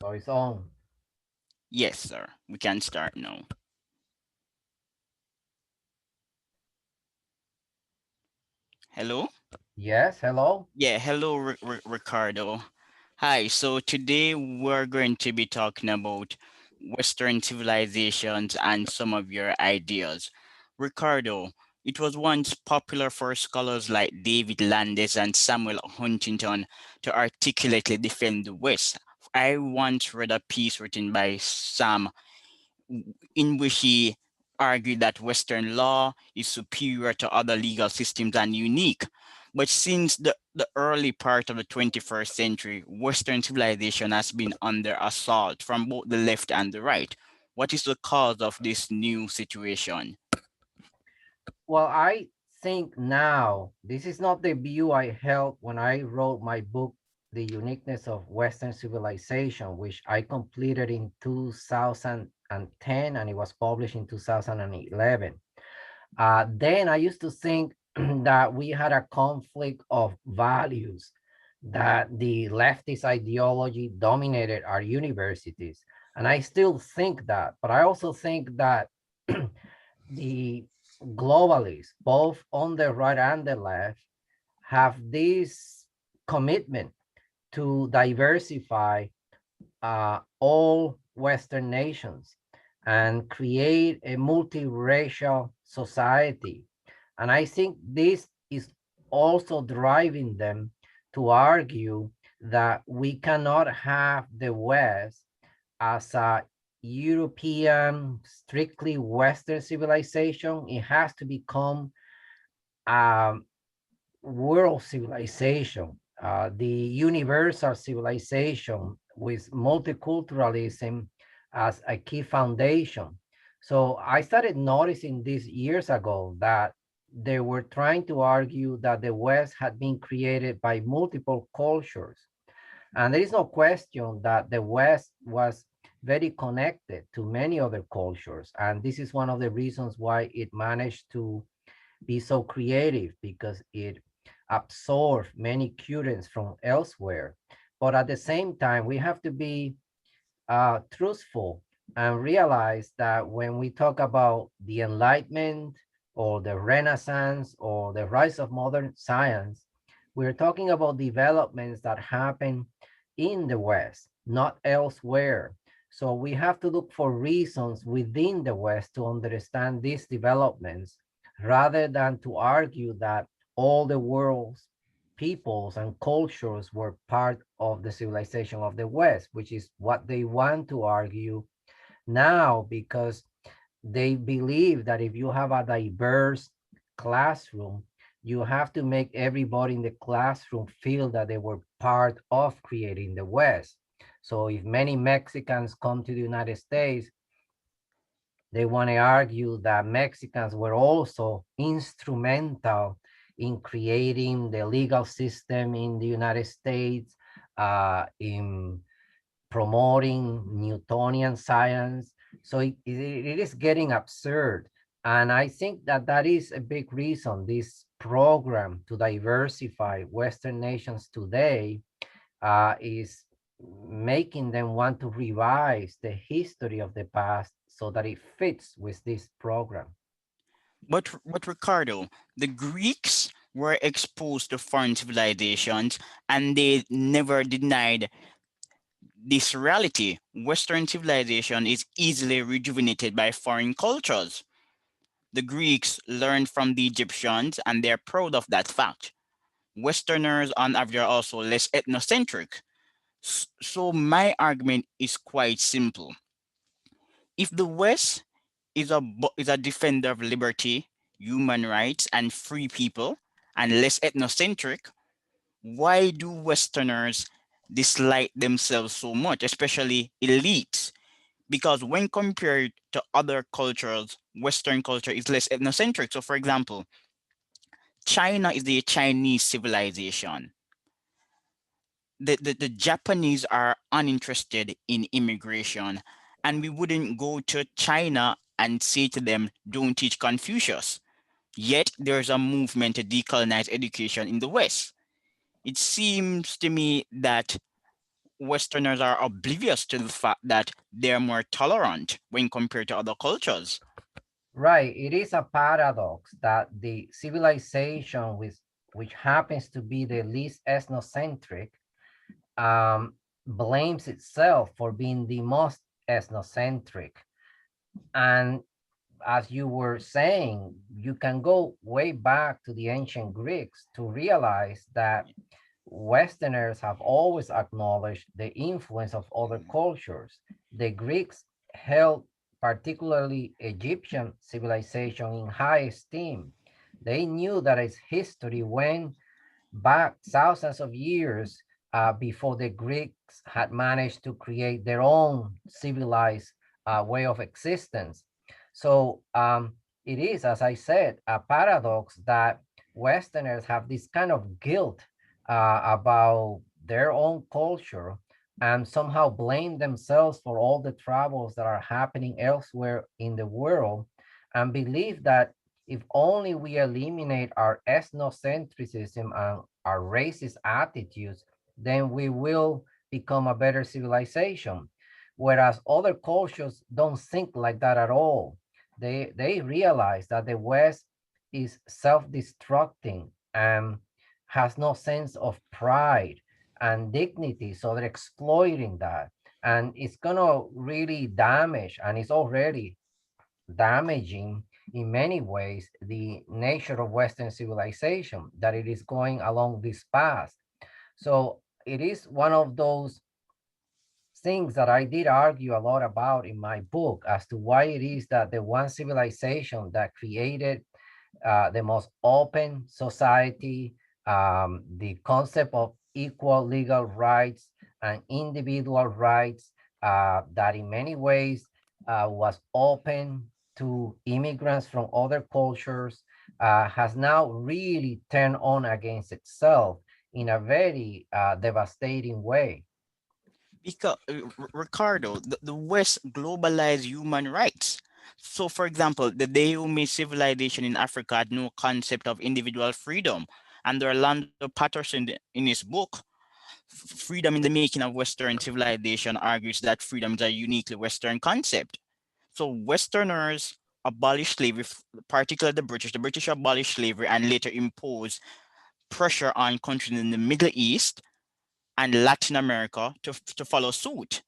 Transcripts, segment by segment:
So it's on. Yes, sir. We can start now. Hello? Yes, hello? Yeah, hello, Ricardo. Hi, so today we're going to be talking about Western civilizations and some of your ideas. Ricardo, it was once popular for scholars like David Landis and Samuel Huntington to articulately defend the West. I once read a piece written by Sam in which he argued that Western law is superior to other legal systems and unique. But since the early part of the 21st century, Western civilization has been under assault from both the left and the right. What is the cause of this new situation? Well, I think now this is not the view I held when I wrote my book, The Uniqueness of Western Civilization, which I completed in 2010 and it was published in 2011. Then I used to think that we had a conflict of values, that the leftist ideology dominated our universities. And I still think that, but I also think that the globalists, both on the right and the left, have this commitment to diversify all Western nations and create a multiracial society. And I think this is also driving them to argue that we cannot have the West as a European, strictly Western civilization. It has to become a world civilization, the universal civilization with multiculturalism as a key foundation. So I started noticing this years ago that they were trying to argue that the West had been created by multiple cultures. And there is no question that the West was very connected to many other cultures. And this is one of the reasons why it managed to be so creative, because it absorbed many currents from elsewhere. But at the same time, we have to be truthful and realize that when we talk about the Enlightenment or the Renaissance or the rise of modern science, we're talking about developments that happen in the West, not elsewhere. So we have to look for reasons within the West to understand these developments rather than to argue that all the world's peoples and cultures were part of the civilization of the West, which is what they want to argue now, because they believe that if you have a diverse classroom, you have to make everybody in the classroom feel that they were part of creating the West. So if many Mexicans come to the United States, they want to argue that Mexicans were also instrumental in creating the legal system in the United States, in promoting Newtonian science. So it is getting absurd. And I think that that is a big reason this program to diversify Western nations today is making them want to revise the history of the past so that it fits with this program. But Ricardo, the Greeks were exposed to foreign civilizations and they never denied this reality. Western civilization is easily rejuvenated by foreign cultures. The Greeks learned from the Egyptians and they're proud of that fact. Westerners on average are also less ethnocentric. So my argument is quite simple. If the West is a defender of liberty, human rights, and free people, and less ethnocentric, why do Westerners dislike themselves so much, especially elites? Because when compared to other cultures, Western culture is less ethnocentric. So, for example, China is the Chinese civilization. The Japanese are uninterested in immigration, and we wouldn't go to China and say to them, don't teach Confucius. Yet there's a movement to decolonize education in the West. It seems to me that Westerners are oblivious to the fact that they're more tolerant when compared to other cultures. Right. It is a paradox that the civilization which happens to be the least ethnocentric um, blames itself for being the most ethnocentric. And as you were saying, you can go way back to the ancient Greeks to realize that Westerners have always acknowledged the influence of other cultures. The Greeks held particularly Egyptian civilization in high esteem. They knew that its history went back thousands of years before the Greeks had managed to create their own civilized way of existence. So it is, as I said, a paradox that Westerners have this kind of guilt about their own culture and somehow blame themselves for all the troubles that are happening elsewhere in the world and believe that if only we eliminate our ethnocentrism and our racist attitudes, then we will become a better civilization. Whereas other cultures don't think like that at all. They realize that the West is self-destructing and has no sense of pride and dignity. So they're exploiting that. And it's gonna really damage, and it's already damaging in many ways the nature of Western civilization, that it is going along this path. So it is one of those things that I did argue a lot about in my book as to why it is that the one civilization that created the most open society, the concept of equal legal rights and individual rights that in many ways was open to immigrants from other cultures, has now really turned on against itself in a very devastating way. Because Ricardo, the West globalized human rights. So, for example, the Dahomey civilization in Africa had no concept of individual freedom. And Orlando Patterson in his book, Freedom in the Making of Western Civilization, argues that freedom is a uniquely Western concept. So, Westerners abolished slavery, particularly the British. The British abolished slavery and later imposed pressure on countries in the Middle East and Latin America to follow suit.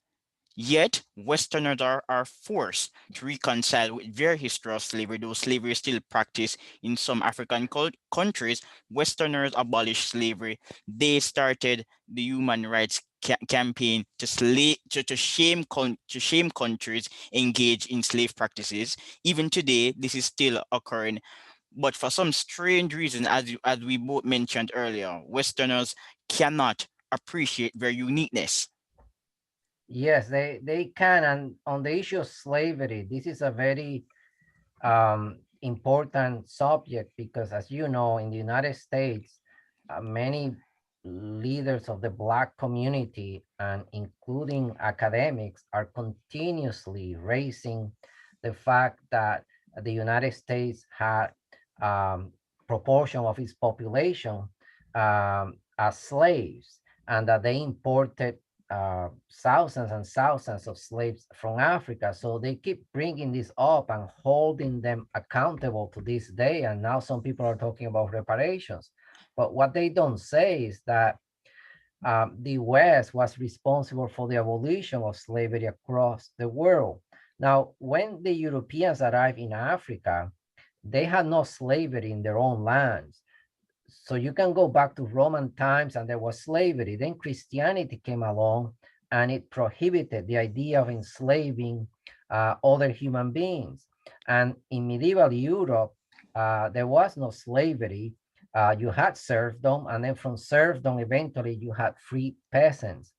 Yet, Westerners are forced to reconcile with their history of slavery, though slavery is still practiced in some African countries. Westerners abolished slavery. They started the human rights campaign to shame countries engaged in slave practices. Even today, this is still occurring. But for some strange reason, as we both mentioned earlier, Westerners cannot appreciate their uniqueness. Yes, they can. And on the issue of slavery, this is a very important subject because, as you know, in the United States, many leaders of the Black community and including academics are continuously raising the fact that the United States had proportion of its population as slaves and that they imported thousands and thousands of slaves from Africa. So they keep bringing this up and holding them accountable to this day. And now some people are talking about reparations. But what they don't say is that the West was responsible for the abolition of slavery across the world. Now, when the Europeans arrived in Africa, they had no slavery in their own lands. So you can go back to Roman times and there was slavery. Then Christianity came along and it prohibited the idea of enslaving other human beings. And in medieval Europe, there was no slavery. You had serfdom, and then from serfdom, eventually you had free peasants.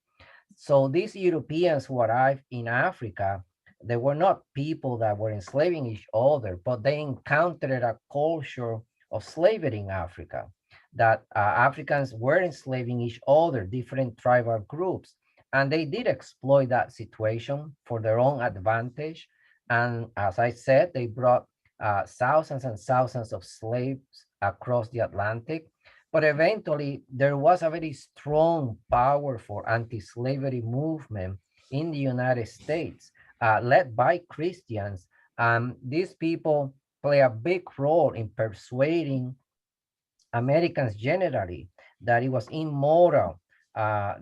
So these Europeans who arrived in Africa, they were not people that were enslaving each other, but they encountered a culture of slavery in Africa, that Africans were enslaving each other, different tribal groups, and they did exploit that situation for their own advantage. And as I said, they brought thousands and thousands of slaves across the Atlantic. But eventually, there was a very strong, powerful anti-slavery movement in the United States, led by Christians. These people play a big role in persuading Americans generally that it was immoral,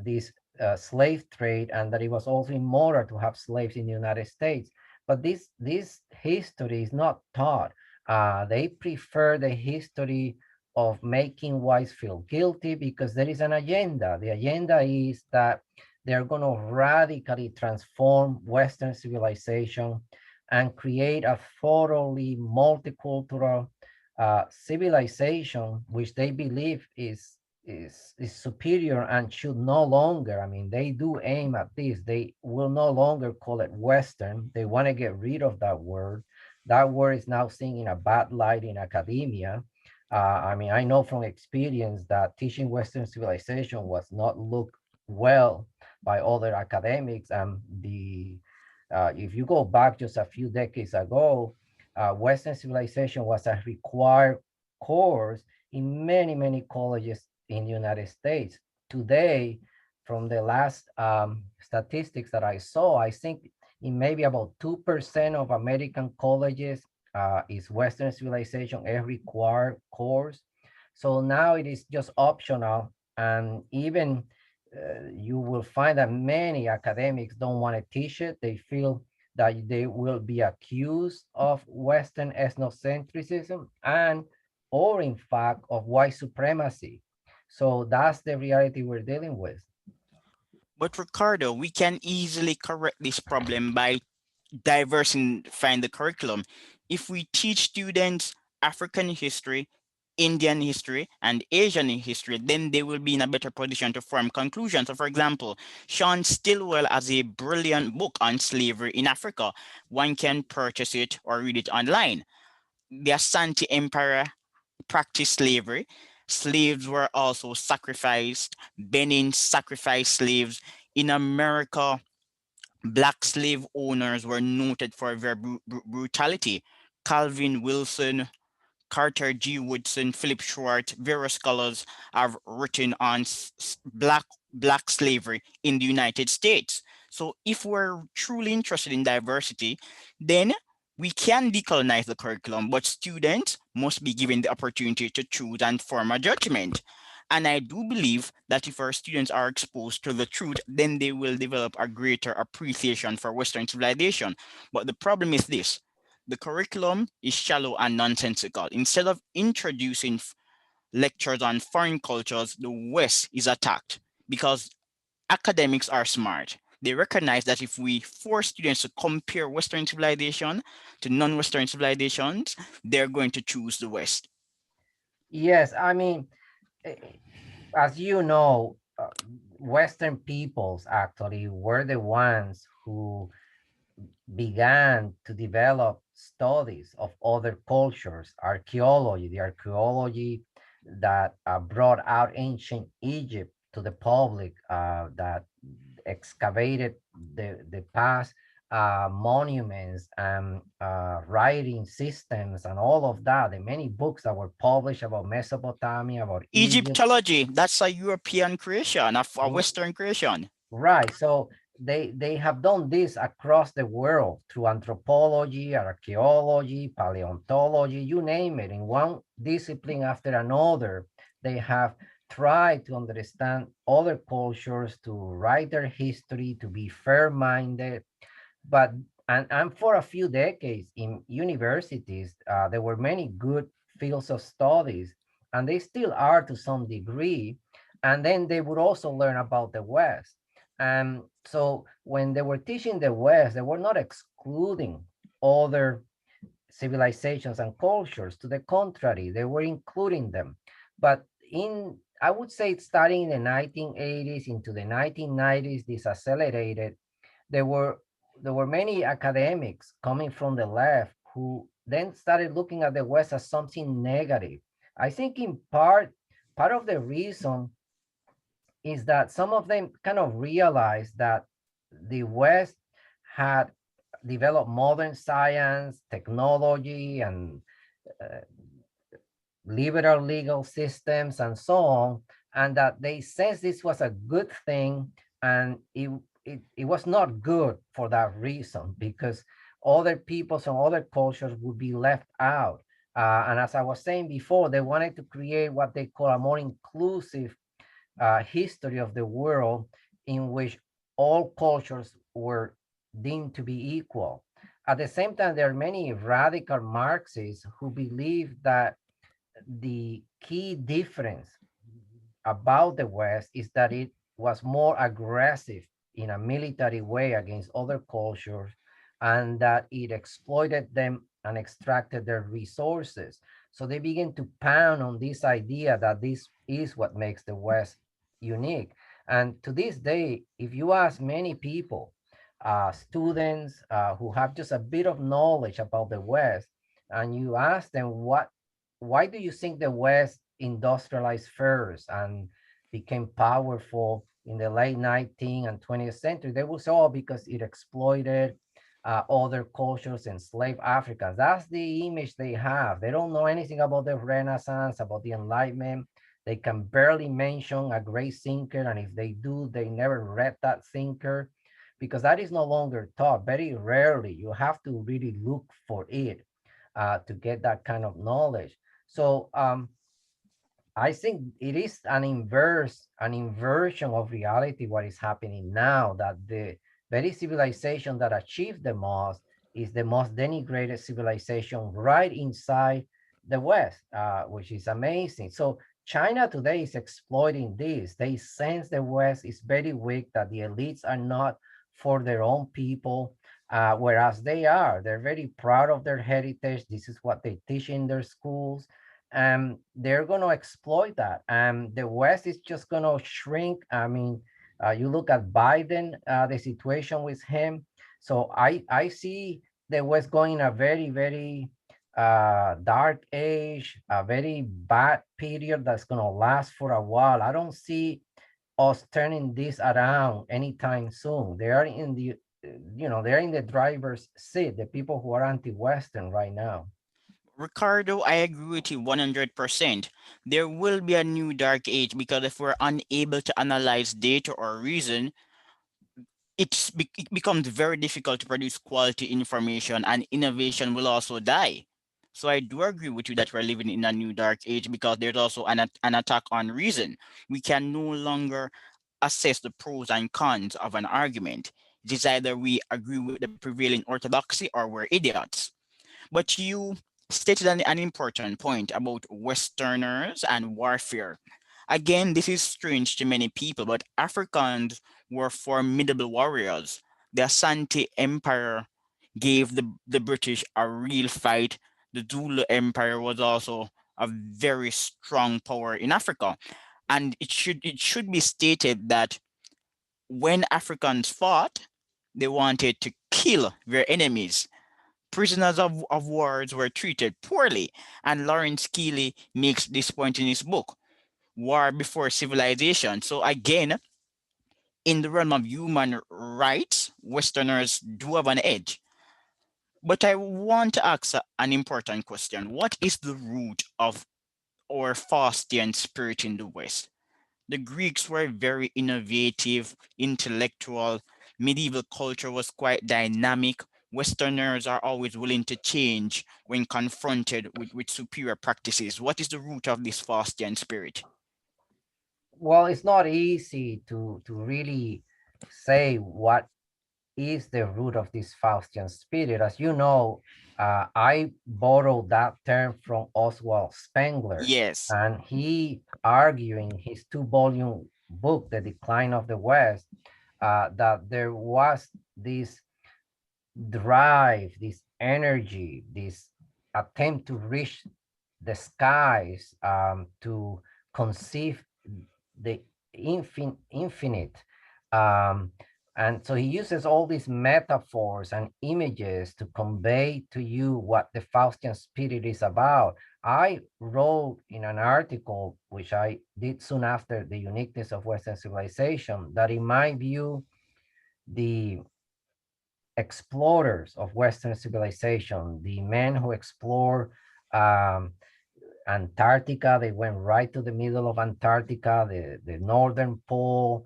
this slave trade, and that it was also immoral to have slaves in the United States. But this history is not taught. They prefer the history of making whites feel guilty because there is an agenda. The agenda is that they're going to radically transform Western civilization and create a thoroughly multicultural civilization, which they believe is superior and should no longer. I mean, they do aim at this. They will no longer call it Western. They want to get rid of that word. That word is now seen in a bad light in academia. I mean, I know from experience that teaching Western civilization was not looked well by other academics. And the if you go back just a few decades ago, Western civilization was a required course in many colleges in the United States. Today, from the last statistics that I saw, I think in maybe about 2% of American colleges is Western civilization a required course. So now it is just optional, and even you will find that many academics don't want to teach it. They feel that they will be accused of Western ethnocentrism and, or in fact, of white supremacy. So that's the reality we're dealing with. But Ricardo, we can easily correct this problem by diversifying the curriculum. If we teach students African history, Indian history, and Asian history, then they will be in a better position to form conclusions. So, for example, Sean Stillwell has a brilliant book on slavery in Africa. One can purchase it or read it online. The Asante Empire practiced slavery. Slaves were also sacrificed. Benin sacrificed slaves. In America, Black slave owners were noted for their brutality. Calvin Wilson, Carter G. Woodson, Philip Schwartz, various scholars have written on black slavery in the United States. So if we're truly interested in diversity, then we can decolonize the curriculum, but students must be given the opportunity to choose and form a judgment. And I do believe that if our students are exposed to the truth, then they will develop a greater appreciation for Western civilization. But the problem is this: the curriculum is shallow and nonsensical. Instead of introducing lectures on foreign cultures, the West is attacked because academics are smart. They recognize that if we force students to compare Western civilization to non-Western civilizations, they're going to choose the West. Yes, I mean, as you know, Western peoples actually were the ones who began to develop studies of other cultures, archaeology, the archaeology that brought out ancient Egypt to the public, that excavated the past monuments and writing systems and all of that. The many books that were published about Mesopotamia, about Egypt. Egyptology, that's a European creation, a Western creation. Right. So they have done this across the world through anthropology, archaeology, paleontology, you name it. In one discipline after another, they have tried to understand other cultures, to write their history, to be fair-minded. But and for a few decades in universities, there were many good fields of studies, and they still are to some degree. And then they would also learn about the West. And so when they were teaching the West, they were not excluding other civilizations and cultures. To the contrary, they were including them. But I would say, starting in the 1980s into the 1990s, this accelerated. There were there were many academics coming from the left who then started looking at the West as something negative. I think in part of the reason is that some of them kind of realized that the West had developed modern science, technology, and uh, liberal legal systems and so on, and that they sense this was a good thing, and it was not good for that reason, because other peoples and other cultures would be left out. And as I was saying before, they wanted to create what they call a more inclusive history of the world, in which all cultures were deemed to be equal. At the same time, there are many radical Marxists who believe that the key difference about the West is that it was more aggressive in a military way against other cultures, and that it exploited them and extracted their resources. So they begin to pound on this idea that this is what makes the West unique. And to this day, if you ask many people, students who have just a bit of knowledge about the West, and you ask them why do you think the West industrialized first and became powerful in the late 19th and 20th century? They will say, oh, because it exploited other cultures, enslaved Africans. That's the image they have. They don't know anything about the Renaissance, about the Enlightenment. They can barely mention a great thinker, and if they do, they never read that thinker, because that is no longer taught. Very rarely. You have to really look for it to get that kind of knowledge. So I think it is an inversion of reality, what is happening now, that the very civilization that achieved the most is the most denigrated civilization right inside the West, which is amazing. So China today is exploiting this. They sense the West is very weak, that the elites are not for their own people, whereas they are. They're very proud of their heritage. This is what they teach in their schools, they're going to exploit that. And the West is just going to shrink. I mean, you look at Biden, the situation with him. So I see the West going a very, very dark age, a very bad period that's going to last for a while. I don't see us turning this around anytime soon. They are in the, they're in the driver's seat, the people who are anti-Western right now. Ricardo, I agree with you 100%. There will be a new dark age because if we're unable to analyze data or reason, it becomes very difficult to produce quality information, and innovation will also die. So I do agree with you that we're living in a new dark age because there's also an attack on reason. We can no longer assess the pros and cons of an argument. It is either we agree with the prevailing orthodoxy or we're idiots. But you stated an important point about Westerners and warfare. Again, this is strange to many people, but Africans were formidable warriors. The Asante Empire gave the British a real fight. The Zulu Empire was also a very strong power in Africa. And it should be stated that when Africans fought, they wanted to kill their enemies. Prisoners of wars were treated poorly, and Lawrence Keeley makes this point in his book, War Before Civilization. So again, in the realm of human rights, Westerners do have an edge. But I want to ask an important question. What is the root of our Faustian spirit in the West? The Greeks were very innovative, intellectual. Medieval culture was quite dynamic. Westerners are always willing to change when confronted with superior practices. What is the root of this Faustian spirit? Well, it's not easy to really say what is the root of this Faustian spirit. As you know, I borrowed that term from Oswald Spengler, Yes. and he arguing his two-volume book, The Decline of the West, that there was this drive, this energy, this attempt to reach the skies, to conceive the infinite. Um, and so he uses all these metaphors and images to convey to you what the Faustian spirit is about. I wrote in an article, which I did soon after The Uniqueness of Western Civilization, that in my view, the explorers of Western civilization, the men who explore um, Antarctica. They went right to the middle of Antarctica, the northern pole,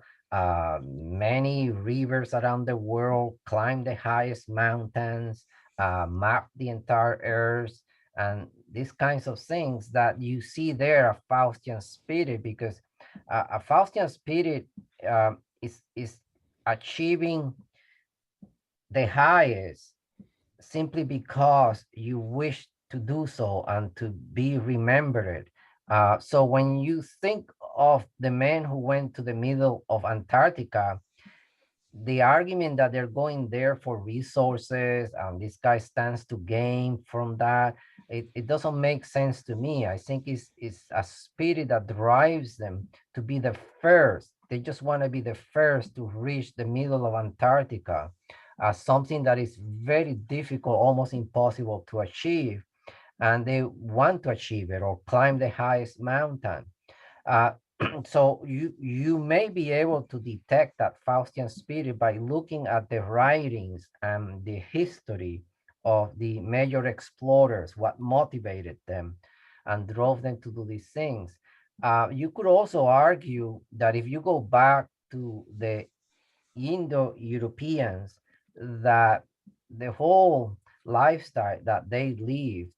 many rivers around the world, climbed the highest mountains, mapped the entire earth, and these kinds of things that you see there, a Faustian spirit, because a Faustian spirit is achieving the highest simply because you wish to do so and to be remembered. So when you think of the men who went to the middle of Antarctica, the argument that they're going there for resources and this guy stands to gain from that, it doesn't make sense to me. I think it's a spirit that drives them to be the first. They just want to be the first to reach the middle of Antarctica, something that is very difficult, almost impossible to achieve, and they want to achieve it or climb the highest mountain. uh, so you may be able to detect that Faustian spirit by looking at the writings and the history of the major explorers, what motivated them and drove them to do these things. You could also argue that if you go back to the Indo-Europeans, that the whole lifestyle that they lived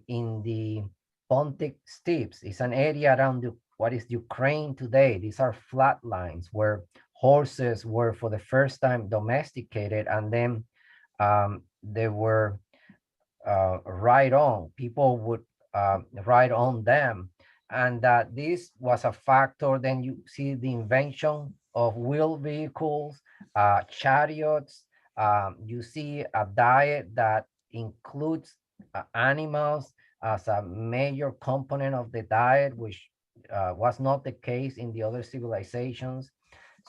in the Pontic steppes is an area around what is Ukraine today. These are flatlines where horses were for the first time domesticated, and then they were ride on. People would ride on them, and that this was a factor. Then you see the invention of wheeled vehicles, chariots. You see a diet that includes animals as a major component of the diet, which was not the case in the other civilizations.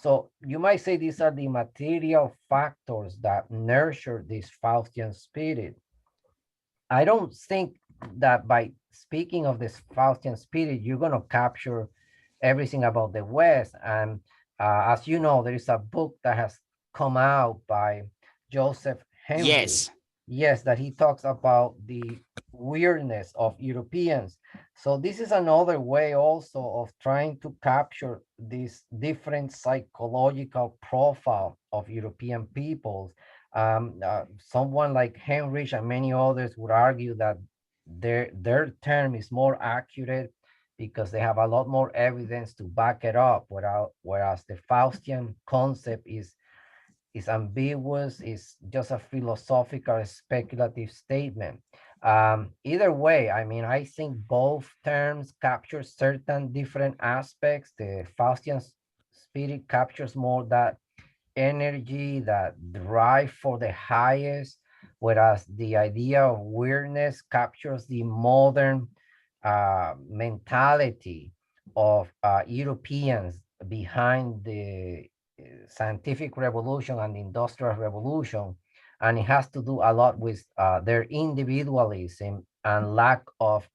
So you might say these are the material factors that nurture this Faustian spirit. I don't think that by speaking of this Faustian spirit, you're going to capture everything about the West. And as you know, there is a book that has come out by Joseph Henry. Yes. Yes, that he talks about the weirdness of Europeans. So this is another way also of trying to capture this different psychological profile of European peoples. Someone like Henrich and many others would argue that their term is more accurate because they have a lot more evidence to back it up, whereas the Faustian concept is ambiguous, is just a philosophical speculative statement. Either way, I mean, I think both terms capture certain different aspects. The Faustian spirit captures more that energy, that drive for the highest, whereas the idea of weirdness captures the modern mentality of Europeans behind the scientific revolution and the industrial revolution. And it has to do a lot with their individualism and lack of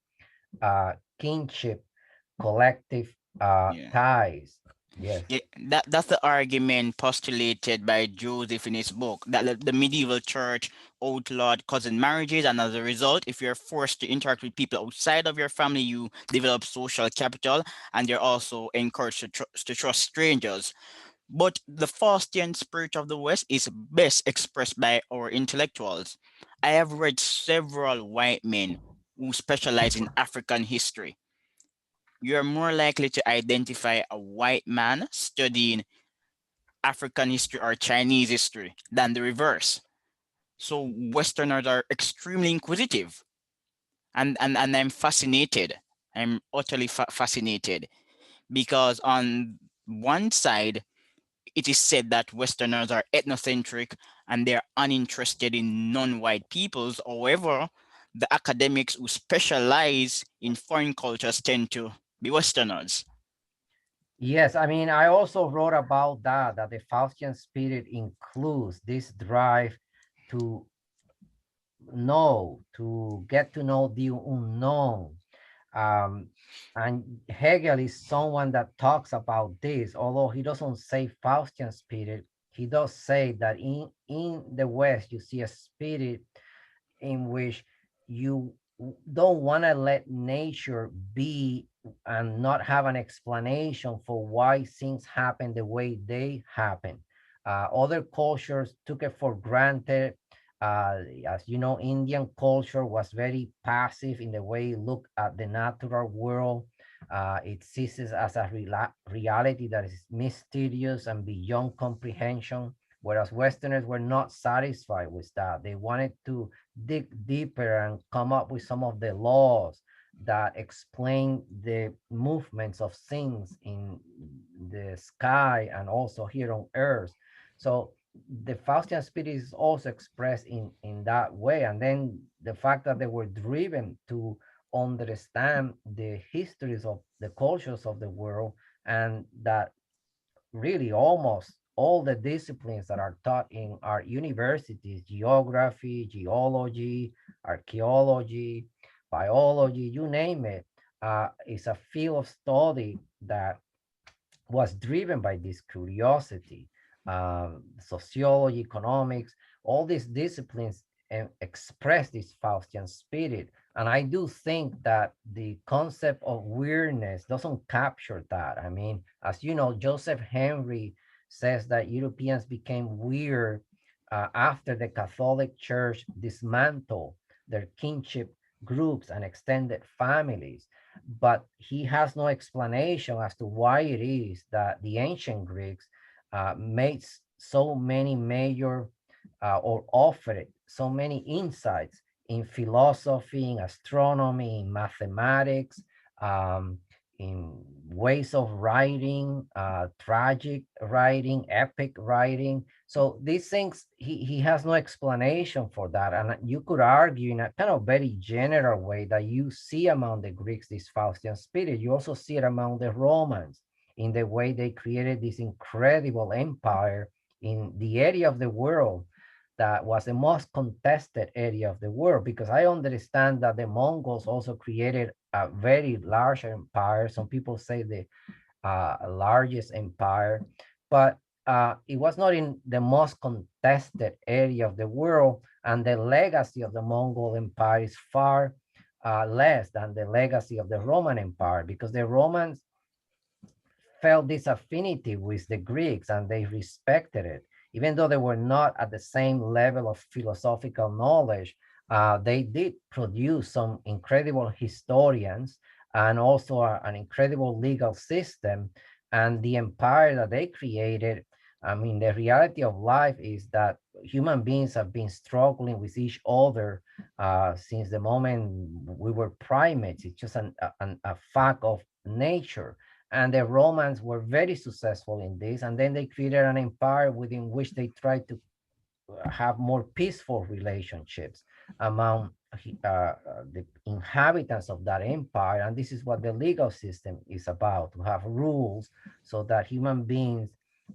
kinship, collective Yeah. ties. Yes. Yeah, that's the argument postulated by Joseph in his book that the medieval church outlawed cousin marriages, and as a result, if you're forced to interact with people outside of your family, you develop social capital, and you're also encouraged to trust strangers. But the Faustian spirit of the West is best expressed by our intellectuals. I have read several white men who specialize in African history. You're more likely to identify a white man studying African history or Chinese history than the reverse. So Westerners are extremely inquisitive, and I'm fascinated. I'm utterly fascinated because on one side, it is said that Westerners are ethnocentric and they're uninterested in non-white peoples. However, the academics who specialize in foreign cultures tend to be Westerners. Yes, I mean, I also wrote about that the Faustian spirit includes this drive to know, to get to know the unknown. Um, and Hegel is someone that talks about this, although he doesn't say Faustian spirit, he does say that in the West, you see a spirit in which you don't want to let nature be and not have an explanation for why things happen the way they happen. Other cultures took it for granted. As you know, Indian culture was very passive in the way it looked at the natural world. It sees it as a reality that is mysterious and beyond comprehension, whereas Westerners were not satisfied with that. They wanted to dig deeper and come up with some of the laws that explain the movements of things in the sky and also here on earth. So the Faustian spirit is also expressed in that way. And then the fact that they were driven to understand the histories of the cultures of the world, and that really almost all the disciplines that are taught in our universities, geography, geology, archaeology, biology, you name it, is a field of study that was driven by this curiosity. Sociology, economics, all these disciplines express this Faustian spirit. And I do think that the concept of weirdness doesn't capture that. I mean, as you know, Joseph Henry says that Europeans became weird after the Catholic Church dismantled their kinship groups and extended families, but he has no explanation as to why it is that the ancient Greeks made so many major or offered so many insights in philosophy, in astronomy, in mathematics, um, in ways of writing, tragic writing, epic writing. So these things, he has no explanation for that. And you could argue in a kind of very general way that you see among the Greeks this Faustian spirit. You also see it among the Romans in the way they created this incredible empire in the area of the world that was the most contested area of the world, because I understand that the Mongols also created a very large empire. Some people say the largest empire, but it was not in the most contested area of the world. And the legacy of the Mongol Empire is far less than the legacy of the Roman Empire, because the Romans felt this affinity with the Greeks and they respected it. Even though they were not at the same level of philosophical knowledge, they did produce some incredible historians and also an incredible legal system. And the empire that they created, I mean, the reality of life is that human beings have been struggling with each other since the moment we were primates. It's just a fact of nature, and the Romans were very successful in this. And then they created an empire within which they tried to have more peaceful relationships among the inhabitants of that empire. And this is what the legal system is about, to have rules so that human beings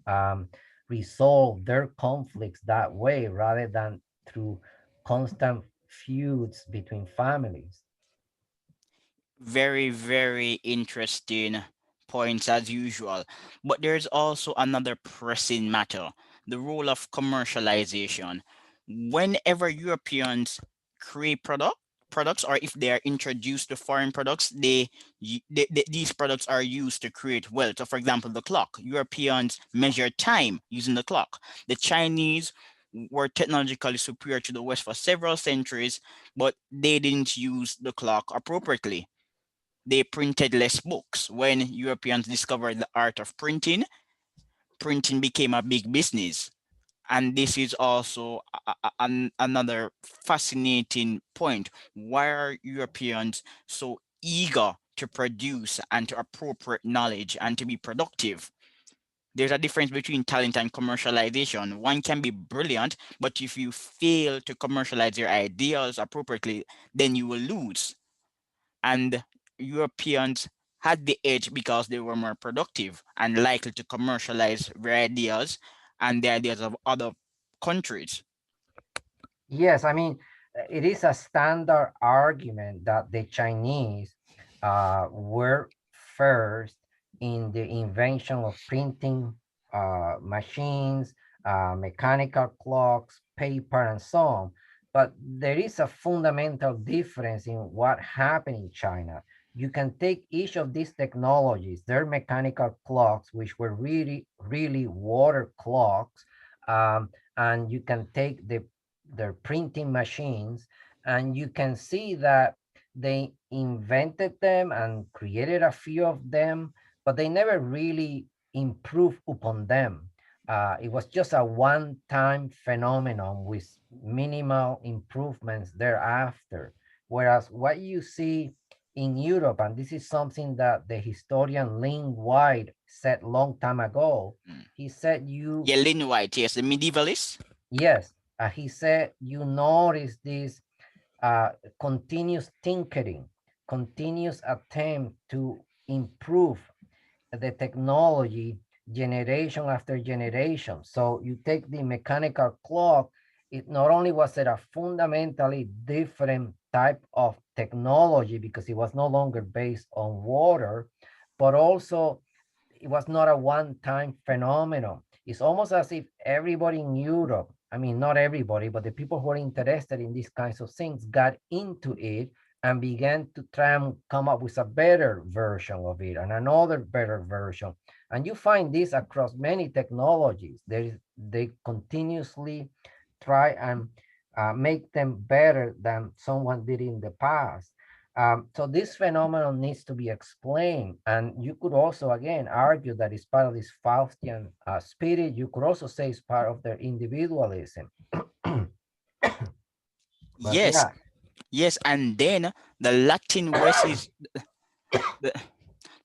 um, resolve their conflicts that way rather than through constant feuds between families. Very, very interesting points as usual. But there's also another pressing matter, the role of commercialization. Whenever Europeans create products, or if they are introduced to foreign products, these products are used to create wealth. So for example, the clock. Europeans measure time using the clock. The Chinese were technologically superior to the West for several centuries, but they didn't use the clock appropriately. They printed less books. When Europeans discovered the art of printing, printing became a big business. And this is also another fascinating point. Why are Europeans so eager to produce and to appropriate knowledge and to be productive? There's a difference between talent and commercialization. One can be brilliant, but if you fail to commercialize your ideas appropriately, then you will lose. And Europeans had the edge because they were more productive and likely to commercialize their ideas and the ideas of other countries. Yes, I mean, it is a standard argument that the Chinese were first in the invention of printing machines, mechanical clocks, paper, and so on. but there is a fundamental difference in what happened in China. You can take each of these technologies, their mechanical clocks, which were really, really water clocks, and you can take their printing machines, and you can see that they invented them and created a few of them, but they never really improved upon them. It was just a one-time phenomenon with minimal improvements thereafter. Whereas what you see in Europe, and this is something that the historian Lynn White said long time ago, Mm. he said you, Yeah, Lynn White, yes, the medievalist. yes, he said you notice this uh, continuous tinkering, continuous attempt to improve the technology generation after generation. So you take the mechanical clock, it not only was it a fundamentally different type of technology because it was no longer based on water, but also it was not a one-time phenomenon. It's almost as if everybody in Europe, I mean, not everybody, but the people who are interested in these kinds of things got into it and began to try and come up with a better version of it and another better version. And you find this across many technologies. They continuously try and make them better than someone did in the past. So this phenomenon needs to be explained. And you could also, again, argue that it's part of this Faustian spirit. You could also say it's part of their individualism. But Yes, yeah, yes, and then the Latin West is the,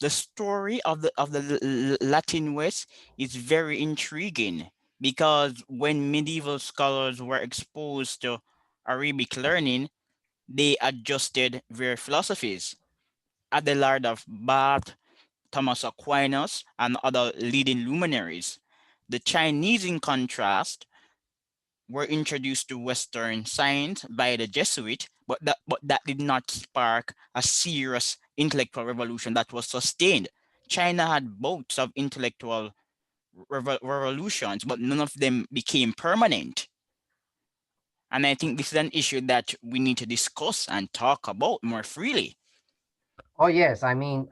the story of the Latin West is very intriguing because when medieval scholars were exposed to Arabic learning, they adjusted their philosophies. Adelard of Bath, Thomas Aquinas, and other leading luminaries. The Chinese, in contrast, were introduced to Western science by the Jesuit, but that did not spark a serious intellectual revolution that was sustained. China had bouts of intellectual revolutions, but none of them became permanent. And I think this is an issue that we need to discuss and talk about more freely. oh yes, I mean,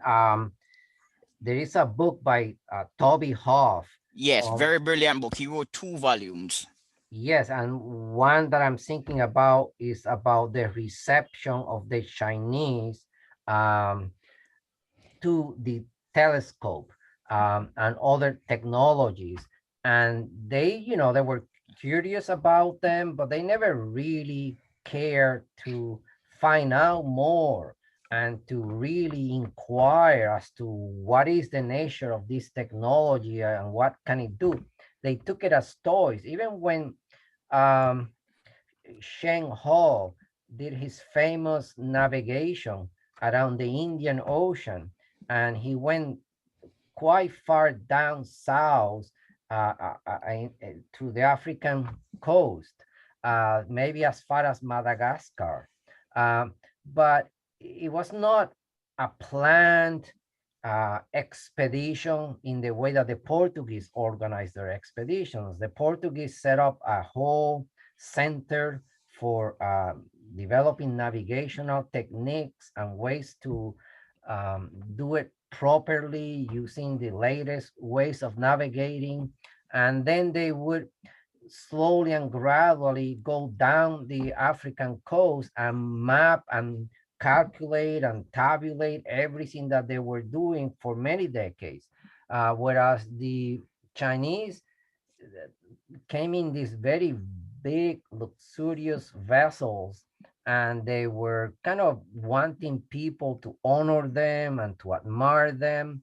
there is a book by Toby Hoff. Yes, Um, very brilliant book. He wrote 2 volumes. yes, and one that I'm thinking about is about the reception of the Chinese um, to the telescope and other technologies. And they were curious about them, but they never really cared to find out more and to really inquire as to what is the nature of this technology and what can it do. They took it as toys. Even when um, Sheng Ho did his famous navigation around the Indian Ocean, and he went quite far down south to the African coast, maybe as far as Madagascar. But it was not a planned expedition in the way that the Portuguese organized their expeditions. The Portuguese set up a whole center for developing navigational techniques and ways to do it properly using the latest ways of navigating. And then they would slowly and gradually go down the African coast and map and calculate and tabulate everything that they were doing for many decades. Whereas the Chinese came in these very big, luxurious vessels, and they were kind of wanting people to honor them and to admire them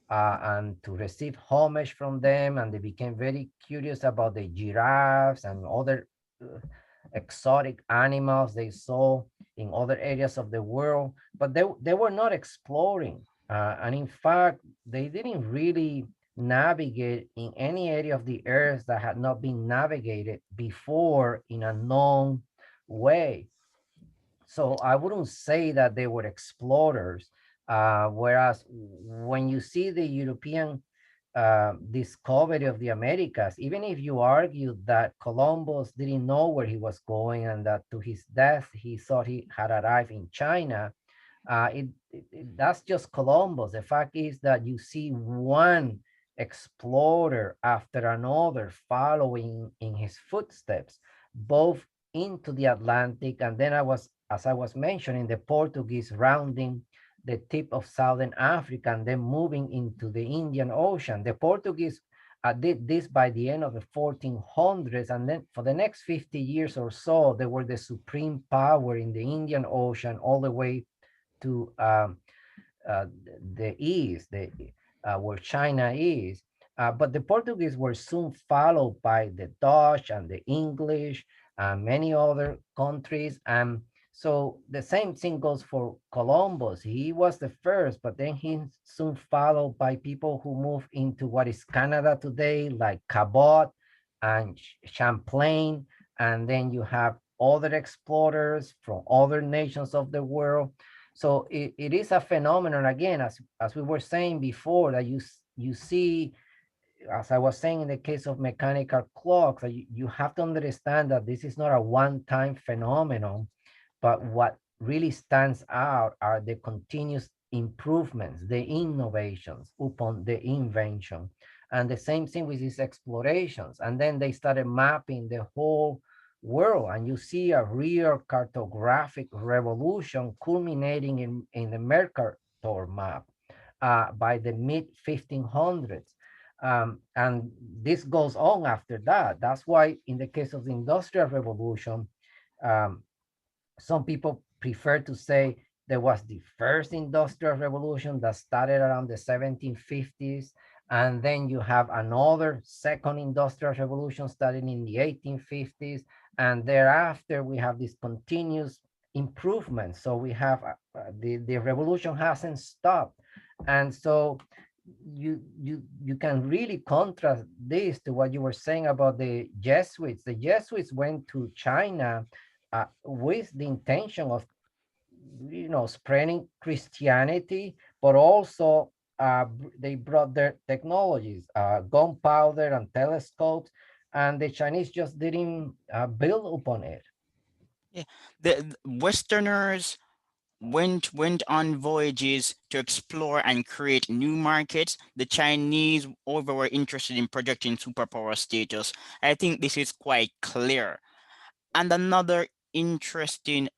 and to receive homage from them. And they became very curious about the giraffes and other uh, exotic animals they saw in other areas of the world, but they were not exploring. And in fact, they didn't really navigate in any area of the earth that had not been navigated before in a known way. So I wouldn't say that they were explorers. Whereas when you see the European discovery of the Americas. Even if you argue that Columbus didn't know where he was going and that to his death he thought he had arrived in China, that's just Columbus. The fact is that you see one explorer after another following in his footsteps, both into the Atlantic, and then as I was mentioning, the Portuguese rounding the tip of Southern Africa and then moving into the Indian Ocean. The Portuguese did this by the end of the 1400s, and then for the next 50 years or so, they were the supreme power in the Indian Ocean all the way to uh, the east, where China is. But the Portuguese were soon followed by the Dutch and the English and many other countries. And so the same thing goes for Columbus. He was the first, but then he soon followed by people who moved into what is Canada today, like Cabot and Champlain. And then you have other explorers from other nations of the world. So it is a phenomenon again, as we were saying before, that you see, as I was saying in the case of mechanical clocks, you have to understand that this is not a one-time phenomenon, but what really stands out are the continuous improvements, the innovations upon the invention. And the same thing with these explorations. And then they started mapping the whole world, and you see a real cartographic revolution culminating in the Mercator map by the mid 1500s. And this goes on after that. That's why in the case of the Industrial Revolution, um, some people prefer to say there was the first industrial revolution that started around the 1750s, and then you have another second industrial revolution starting in the 1850s, and thereafter we have this continuous improvement. So we have the revolution hasn't stopped. And so you can really contrast this to what you were saying about the Jesuits. The Jesuits went to China with the intention of spreading Christianity, but also they brought their technologies, gunpowder and telescopes, and the Chinese just didn't build upon it. Yeah, the Westerners went on voyages to explore and create new markets. The Chinese over were interested in projecting superpower status. I think this is quite clear. And another interesting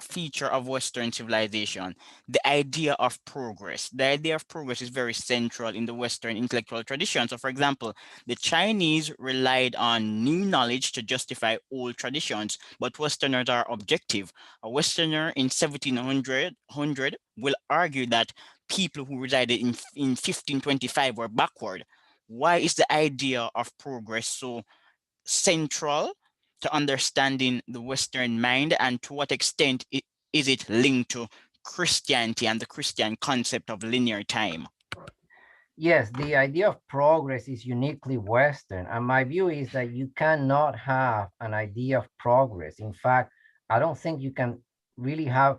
feature of Western civilization, the idea of progress. The idea of progress is very central in the Western intellectual tradition. So, for example, the Chinese relied on new knowledge to justify old traditions, but Westerners are objective. A Westerner in 1700 will argue that people who resided in 1525 were backward. Why is the idea of progress so central to understanding the Western mind, and to what extent is it linked to Christianity and the Christian concept of linear time? Yes, the idea of progress is uniquely Western, and my view is that you cannot have an idea of progress. In fact, I don't think you can really have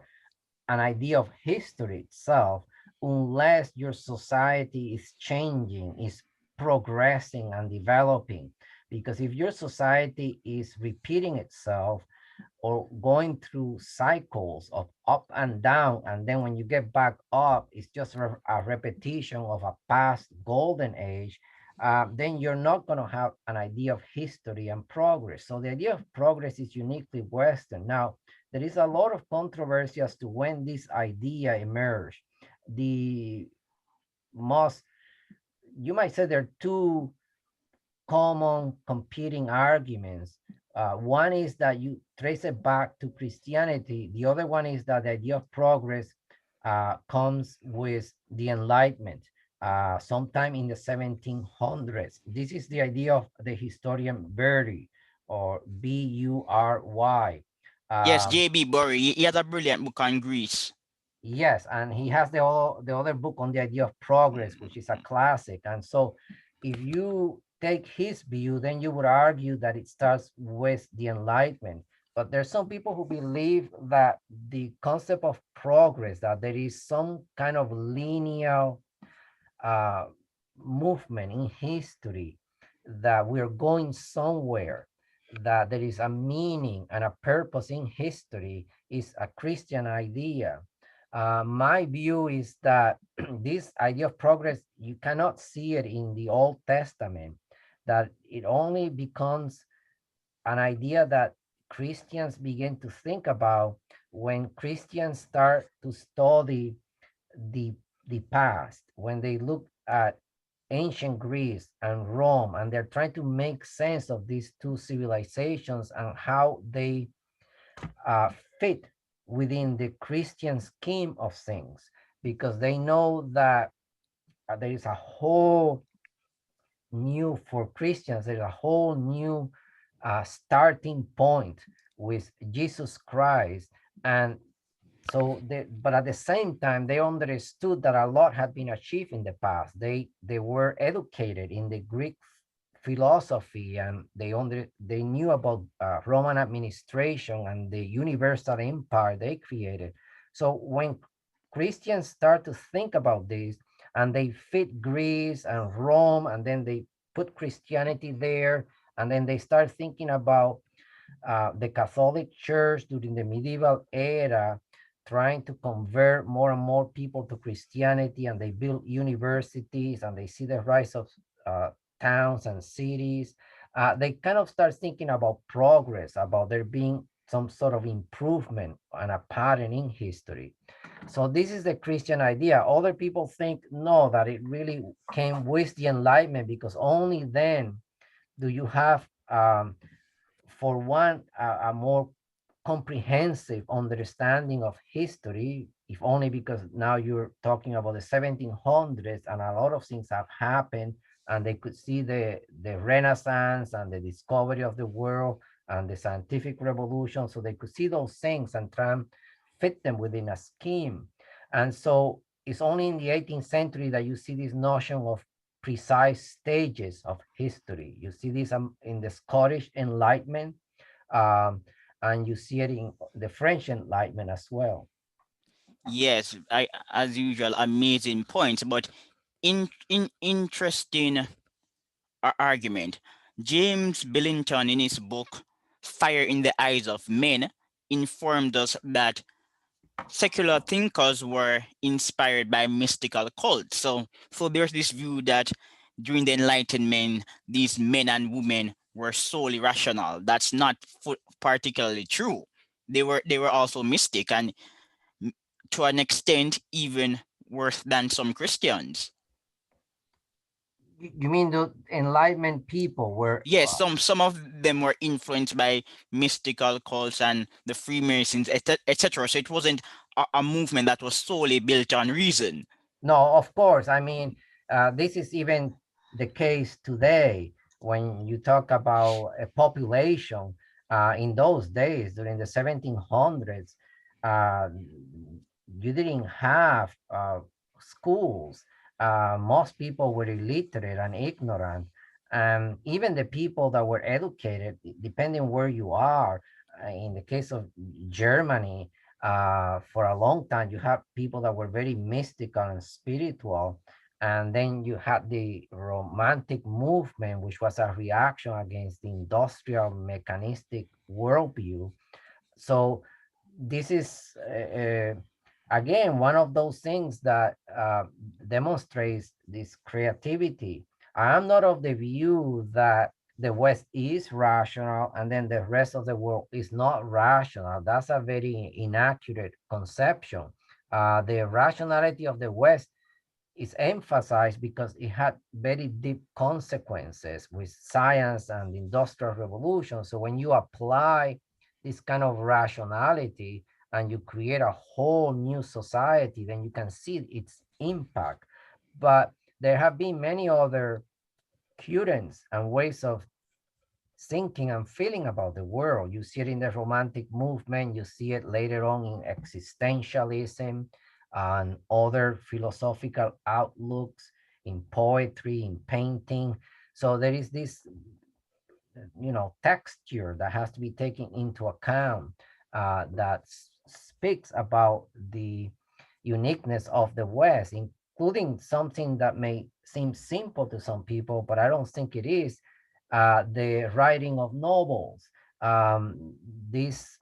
an idea of history itself unless your society is changing, is progressing and developing. Because if your society is repeating itself, or going through cycles of up and down, and then when you get back up it's just a repetition of a past golden age, then you're not going to have an idea of history and progress. So the idea of progress is uniquely Western. Now there is a lot of controversy as to when this idea emerged. The most, you might say, there are two common competing arguments. One is that you trace it back to Christianity. The other one is that the idea of progress comes with the Enlightenment, sometime in the 1700s. This is the idea of the historian Bury, or Bury. Yes, Um, J.B. Bury, he has a brilliant book on Greece. Yes, and he has the other book on the idea of progress, which is a classic. And so if you take his view, then you would argue that it starts with the Enlightenment. But there's some people who believe that the concept of progress, that there is some kind of linear uh, movement in history, that we're going somewhere, that there is a meaning and a purpose in history, is a Christian idea. My view is that this idea of progress, you cannot see it in the Old Testament, that it only becomes an idea that Christians begin to think about when Christians start to study the the past, when they look at ancient Greece and Rome, and they're trying to make sense of these two civilizations and how they uh, fit within the Christian scheme of things, because they know that there is a whole new, for Christians, there's a whole new starting point with Jesus Christ. And so but at the same time, they understood that a lot had been achieved in the past. They were educated in the Greek philosophy, and they knew about Roman administration and the universal empire they created. So when Christians start to think about this, and they fit Greece and Rome, and then they put Christianity there, and then they start thinking about the Catholic Church during the medieval era, trying to convert more and more people to Christianity, and they build universities, and they see the rise of uh, towns and cities. They kind of start thinking about progress, about there being some sort of improvement and a pattern in history. So this is the Christian idea. Other people think no, that it really came with the Enlightenment, because only then do you have for one, a more comprehensive understanding of history, if only because now you're talking about the 1700s and a lot of things have happened, and they could see the Renaissance and the discovery of the world and the scientific revolution. So they could see those things and try and fit them within a scheme. And so it's only in the 18th century that you see this notion of precise stages of history. You see this in the Scottish Enlightenment, um, and you see it in the French Enlightenment as well. Yes, I as usual amazing points, but in interesting argument. James Billington in his book Fire in the Eyes of Men informed us that secular thinkers were inspired by mystical cults. So there's this view that during the Enlightenment, these men and women were solely rational. That's not particularly true. They were also mystic, and to an extent even worse than some Christians. You mean the Enlightenment people were Yes, some of them were influenced by mystical cults and the Freemasons, etc. So it wasn't a movement that was solely built on reason. no, of course. I mean, this is even the case today when you talk about a population. In those days, during the 1700s, uh, you didn't have schools. Most people were illiterate and ignorant. And even the people that were educated, depending where you are, in the case of Germany, for a long time, you had people that were very mystical and spiritual. And then you had the Romantic movement, which was a reaction against the industrial mechanistic worldview. So this is again one of those things that demonstrates this creativity. I am not of the view that the West is rational and then the rest of the world is not rational. That's a very inaccurate conception. The rationality of the West is emphasized because it had very deep consequences with science and the industrial revolution. So when you apply this kind of rationality and you create a whole new society, then you can see its impact. But there have been many other currents and ways of thinking and feeling about the world. You see it in the Romantic movement, you see it later on in existentialism and other philosophical outlooks, in poetry, in painting. So there is this, texture that has to be taken into account, that speaks about the uniqueness of the West, including something that may seem simple to some people, but I don't think it is, the writing of novels. Um, this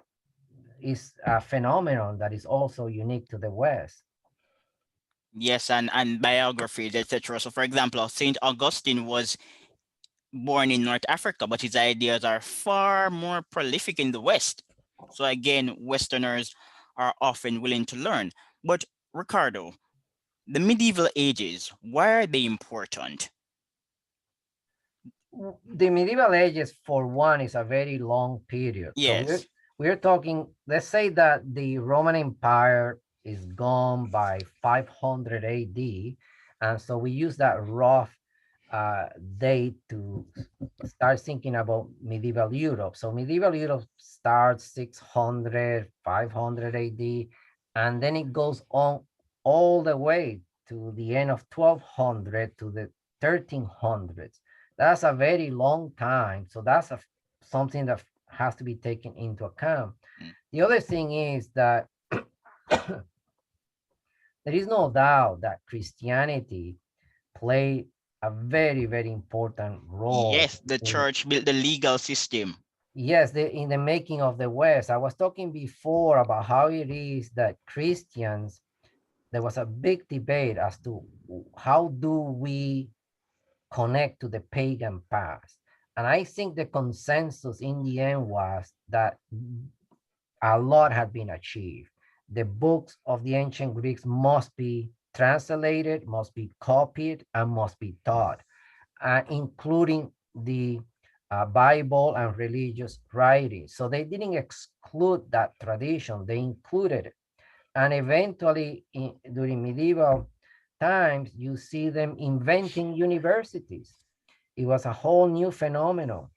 is a phenomenon that is also unique to the West. Yes, and biographies, etc. So, for example, Saint Augustine was born in North Africa, but his ideas are far more prolific in the West. So again, Westerners are often willing to learn. But Ricardo, the medieval ages, why are they important? The medieval ages, for one, is a very long period. So Yes. we're talking. Let's say that the Roman Empire is gone by 500 A.D., and so we use that rough date to start thinking about medieval Europe. So medieval Europe starts 600, 500 AD, and then it goes on all the way to the end of 1200 to the 1300s. That's a very long time. So that's something that has to be taken into account. Mm. The other thing is that there is no doubt that Christianity played a very, very important role Yes, the in, church built the legal system. yes, in the making of the West. I was talking before about how it is that Christians, there was a big debate as to how do we connect to the pagan past. And I think the consensus in the end was that a lot had been achieved. The books of the ancient Greeks must be translated, must be copied, and must be taught, including the Bible and religious writings. So they didn't exclude that tradition, they included it. And eventually, during medieval times, you see them inventing universities. It was a whole new phenomenon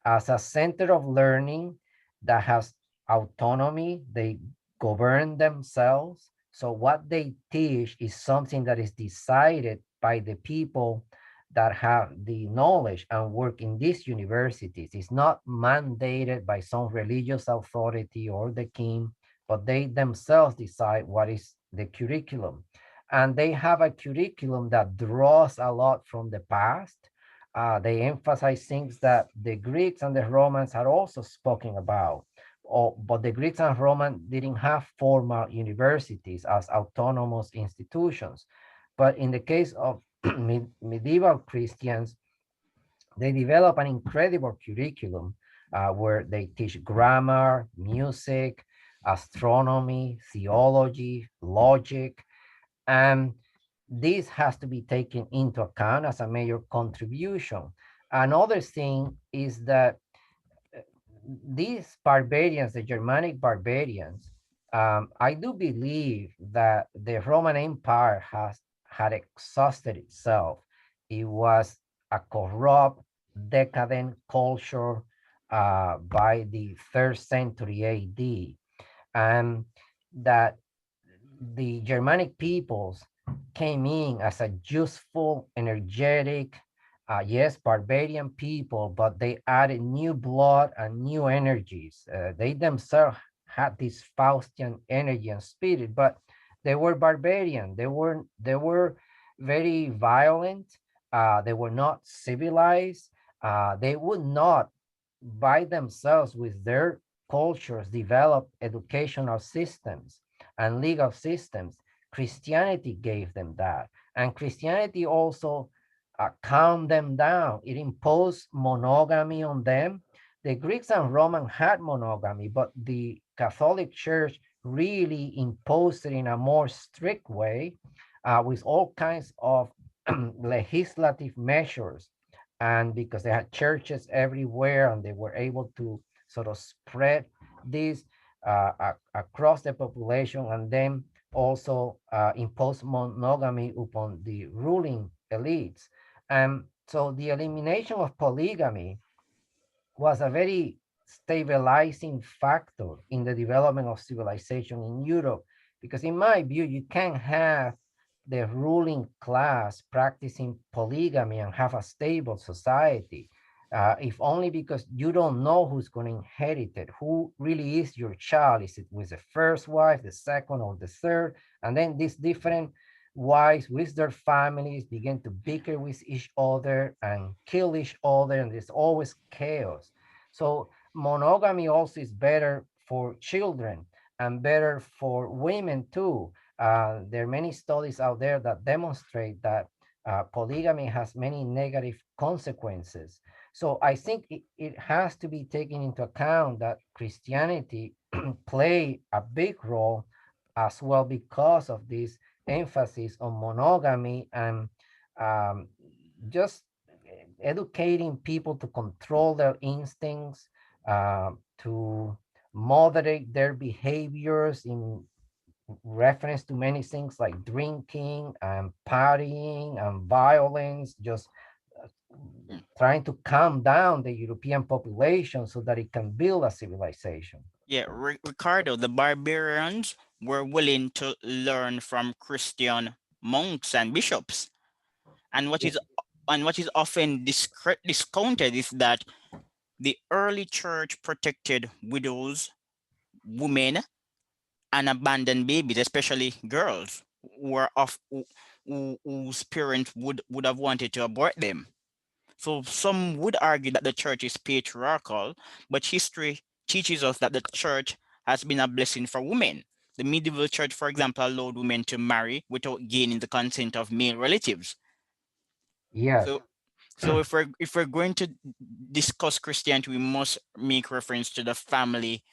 as a center of learning that has autonomy. They govern themselves. So what they teach is something that is decided by the people that have the knowledge and work in these universities. It's not mandated by some religious authority or the king, but they themselves decide what is the curriculum. And they have a curriculum that draws a lot from the past. They emphasize things that the Greeks and the Romans had also spoken about. Oh, but the Greeks and Romans didn't have formal universities as autonomous institutions. But in the case of medieval Christians, they develop an incredible curriculum where they teach grammar, music, astronomy, theology, logic, and this has to be taken into account as a major contribution. Another thing is that these barbarians, the Germanic barbarians, I do believe that the Roman Empire had exhausted itself. It was a corrupt, decadent culture by the third century AD, and that the Germanic peoples came in as a useful, energetic, yes, barbarian people, but they added new blood and new energies. They themselves had this Faustian energy and spirit, but they were barbarian. They were very violent. They were not civilized. They would not by themselves with their cultures develop educational systems and legal systems. Christianity gave them that. And Christianity also calmed them down. It imposed monogamy on them. The Greeks and Romans had monogamy, but the Catholic Church really imposed it in a more strict way with all kinds of legislative measures. And because they had churches everywhere and they were able to sort of spread this across the population and then also impose monogamy upon the ruling elites. And so the elimination of polygamy was a very stabilizing factor in the development of civilization in Europe. Because in my view, you can't have the ruling class practicing polygamy and have a stable society. If only because you don't know who's going to inherit it, who really is your child. Is it with the first wife, the second, or the third? And then these different wives with their families begin to bicker with each other and kill each other, and there's always chaos. So monogamy also is better for children and better for women too. There are many studies out there that demonstrate that polygamy has many negative consequences. So I think it has to be taken into account that Christianity play a big role as well because of this emphasis on monogamy and um, just educating people to control their instincts, to moderate their behaviors in reference to many things like drinking and partying and violence, just uh, Mm. trying to calm down the European population so that it can build a civilization. Yeah, Ricardo, the barbarians were willing to learn from Christian monks and bishops. And what is often discounted is that the early church protected widows, women, and abandoned babies, especially girls who were whose parents would have wanted to abort them. So some would argue that the church is patriarchal, but history teaches us that the church has been a blessing for women. The medieval church, for example, allowed women to marry without gaining the consent of male relatives. Yes. So so if we're going to discuss Christianity, we must make reference to the family,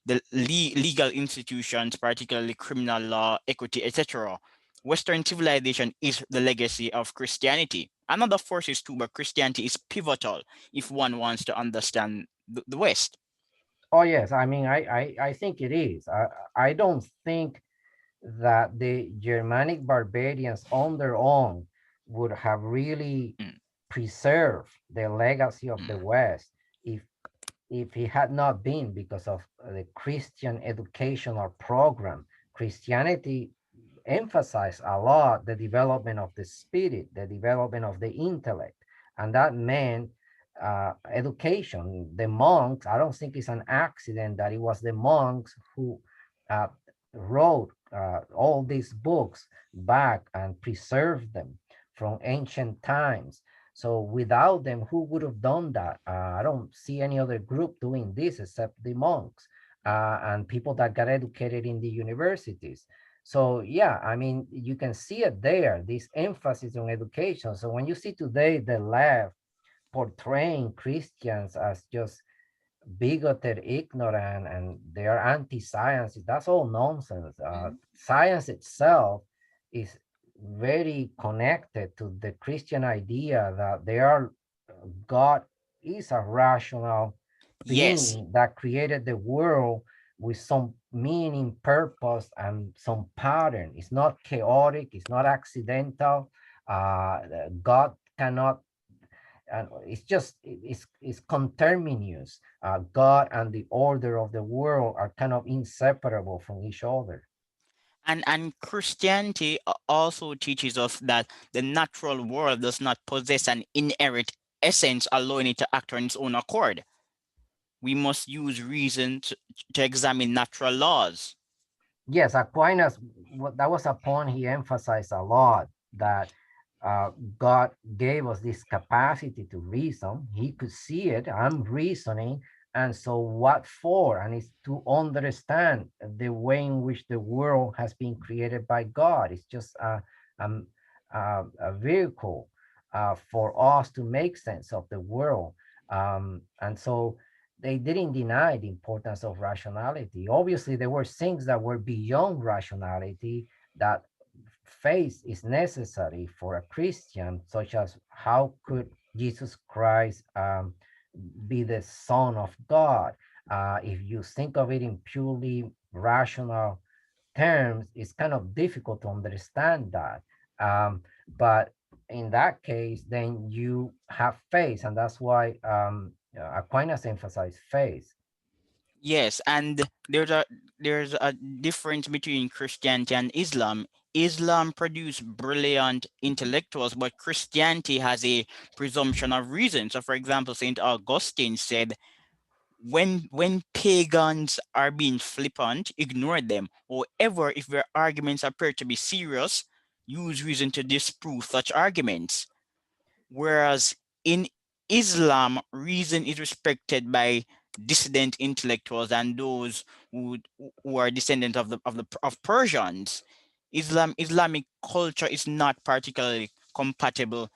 the legal institutions, particularly criminal law, equity, etc. Western civilization is the legacy of Christianity. Another force is too, but Christianity is pivotal if one wants to understand the West. Oh, yes. I mean, I think it is. I don't think that the Germanic barbarians on their own would have really Mm, preserved the legacy of the mm, West if it had not been because of the Christian educational program. Christianity emphasized a lot the development of the spirit, the development of the intellect, and that meant education. The monks, I don't think it's an accident that it was the monks who uh, wrote all these books back and preserved them from ancient times. So without them, who would have done that? I don't see any other group doing this except the monks and people that got educated in the universities. So yeah, I mean, you can see it there, this emphasis on education. So when you see today the left portraying Christians as just bigoted, ignorant, and they are anti-science, that's all nonsense. mm. Science itself is very connected to the Christian idea that they are God is a rational Yes, being that created the world with some meaning, purpose, and some pattern. It's not chaotic, it's not accidental. God cannot, and it's just, it's conterminous. God and the order of the world are kind of inseparable from each other. and Christianity also teaches us that the natural world does not possess an inherent essence, allowing it to act on its own accord. We must use reason to examine natural laws. Yes, Aquinas, that was a point he emphasized a lot, that uh, God gave us this capacity to reason. He could see it. I'm reasoning. And so, what for? And it's to understand the way in which the world has been created by God. It's just um, a vehicle for us to make sense of the world. And so, they didn't deny the importance of rationality. Obviously, there were things that were beyond rationality that faith is necessary for a Christian, such as how could Jesus Christ be the Son of God? If you think of it in purely rational terms, it's kind of difficult to understand that. But in that case, then you have faith, and that's why Aquinas emphasized faith. Yes, and there's a difference between Christianity and Islam. Islam produced brilliant intellectuals, but Christianity has a presumption of reason. So, for example, Saint Augustine said, when pagans are being flippant, ignore them. However, if their arguments appear to be serious, use reason to disprove such arguments, whereas in Islam, reason is respected by dissident intellectuals and those who are descendants of Persians. Islamic culture is not particularly compatible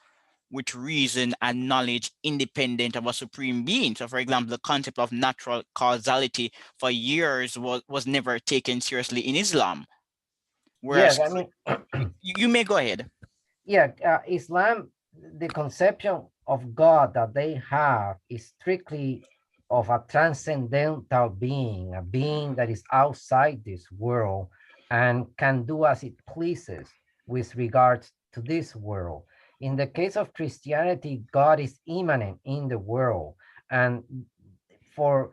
with reason and knowledge independent of a supreme being. So, for example, the concept of natural causality for years was never taken seriously in Islam. Yes, Whereas I mean, you may go ahead. yeah, Islam, the conception of God that they have is strictly of a transcendental being, a being that is outside this world and can do as it pleases with regards to this world. In the case of Christianity, God is immanent in the world, and for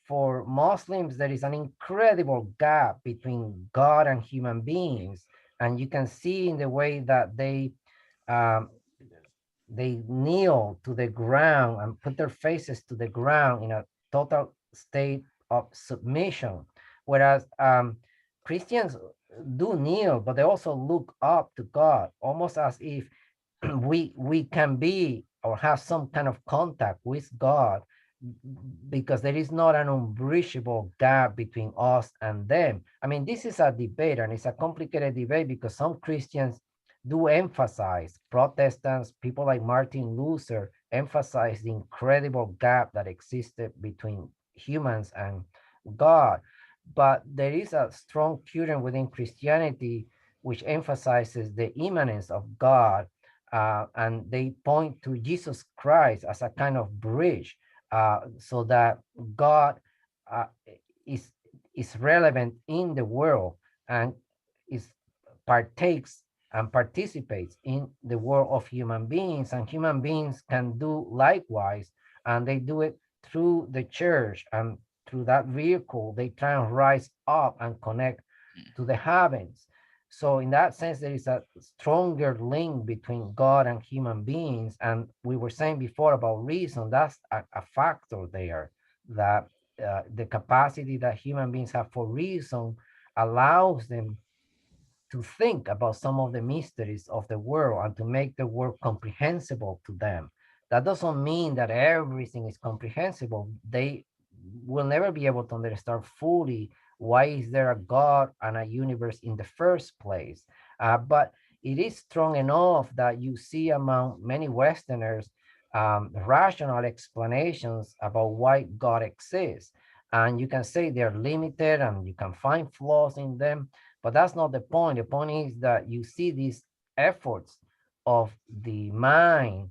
for Muslims, there is an incredible gap between God and human beings, and you can see in the way that um, they kneel to the ground and put their faces to the ground in a total state of submission, whereas Christians do kneel, but they also look up to God, almost as if we can be or have some kind of contact with God, because there is not an unbridgeable gap between us and them. I mean, this is a debate, and it's a complicated debate because some Christians do emphasize, Protestants, people like Martin Luther, emphasize the incredible gap that existed between humans and God. But there is a strong current within Christianity which emphasizes the immanence of God, and they point to Jesus Christ as a kind of bridge, so that God uh, is is relevant in the world and is partakes and participates in the world of human beings, and human beings can do likewise, and they do it through the church, and through that vehicle they try and rise up and connect to the heavens. So in that sense, there is a stronger link between God and human beings. And we were saying before about reason, that's a factor there, that the capacity that human beings have for reason allows them to think about some of the mysteries of the world and to make the world comprehensible to them. That doesn't mean that everything is comprehensible. They will never be able to understand fully why is there a God and a universe in the first place. But it is strong enough that you see among many Westerners rational explanations about why God exists. And you can say they're limited and you can find flaws in them, but that's not the point. The point is that you see these efforts of the mind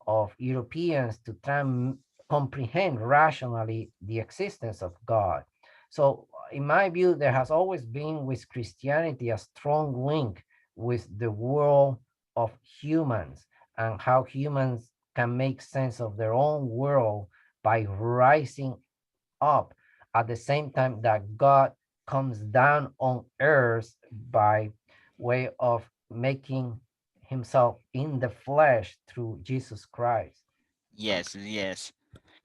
of Europeans to try and comprehend rationally the existence of God. So, in my view, there has always been with Christianity a strong link with the world of humans and how humans can make sense of their own world by rising up at the same time that God comes down on earth by way of making himself in the flesh through Jesus Christ. Yes, yes.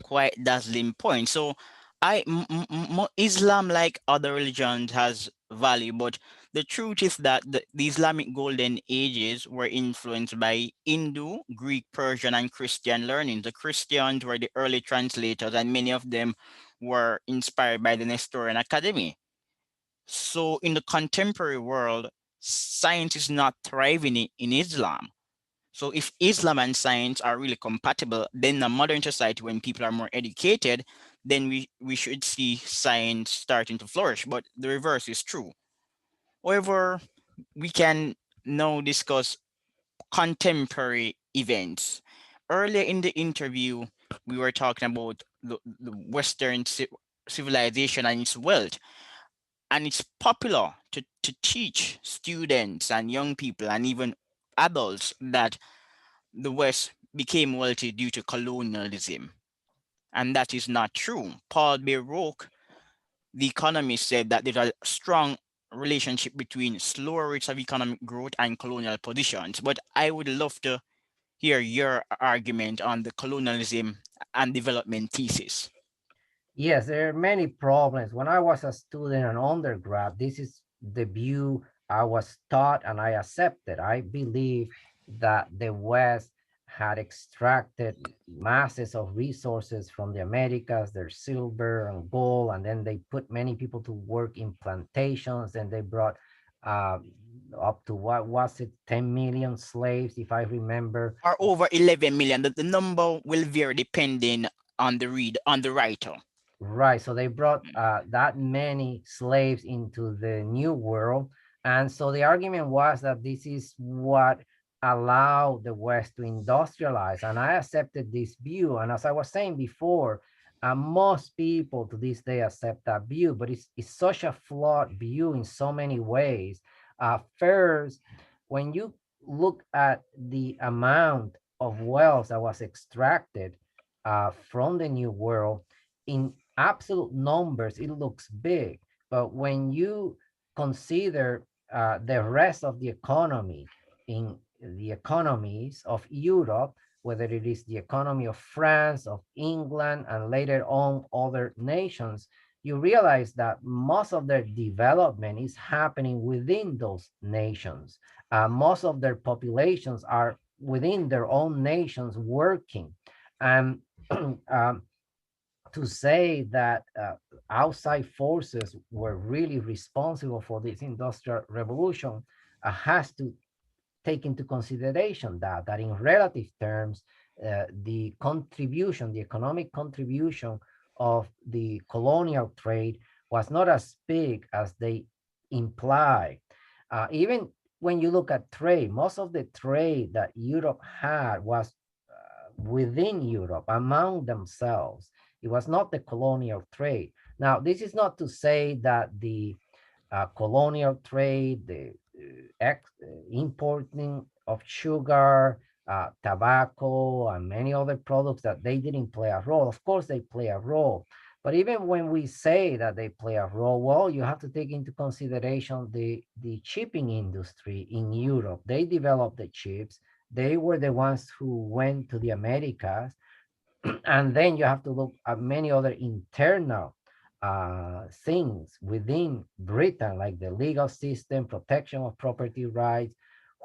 Quite dazzling point. So, Islam, like other religions, has value, but the truth is that the Islamic golden ages were influenced by Hindu, Greek, Persian, and Christian learning. The Christians were the early translators, and many of them were inspired by the Nestorian Academy. So, in the contemporary world, science is not thriving in Islam. So if Islam and science are really compatible, then a modern society, when people are more educated, then we should see science starting to flourish. But the reverse is true. However, we can now discuss contemporary events. Earlier in the interview, we were talking about the Western civilization and its wealth. And it's popular to teach students and young people and even adults that the West became wealthy due to colonialism. And that is not true. Paul Baroque, the economist, said that there's a strong relationship between slower rates of economic growth and colonial positions. But I would love to hear your argument on the colonialism and development thesis. Yes, there are many problems. When I was a student and undergrad, this is the view I was taught and I accepted. I believe that the West had extracted masses of resources from the Americas, their silver and gold, and then they put many people to work in plantations, and they brought uh, up to what was it, 10 million slaves, if I remember. Or over 11 million. The number will vary depending on the writer. Right. So they brought that many slaves into the New World. And so the argument was that this is what allowed the West to industrialize. And I accepted this view. And as I was saying before, most people to this day accept that view, but it's such a flawed view in so many ways. First, when you look at the amount of wealth that was extracted from the New World, in absolute numbers, it looks big. But when you consider the rest of the economy in the economies of Europe, whether it is the economy of France, of England, and later on other nations, you realize that most of their development is happening within those nations. Most of their populations are within their own nations working. And to say that outside forces were really responsible for this industrial revolution has to take into consideration that in relative terms, the contribution, the economic contribution of the colonial trade was not as big as they imply. Even when you look at trade, most of the trade that Europe had was within Europe, among themselves. It was not the colonial trade. Now, this is not to say that the colonial trade, the importing of sugar, tobacco, and many other products, that they didn't play a role. Of course, they play a role. But even when we say that they play a role, well, you have to take into consideration the shipping industry in Europe. They developed the chips. They were the ones who went to the Americas. And then you have to look at many other internal things within Britain, like the legal system, protection of property rights,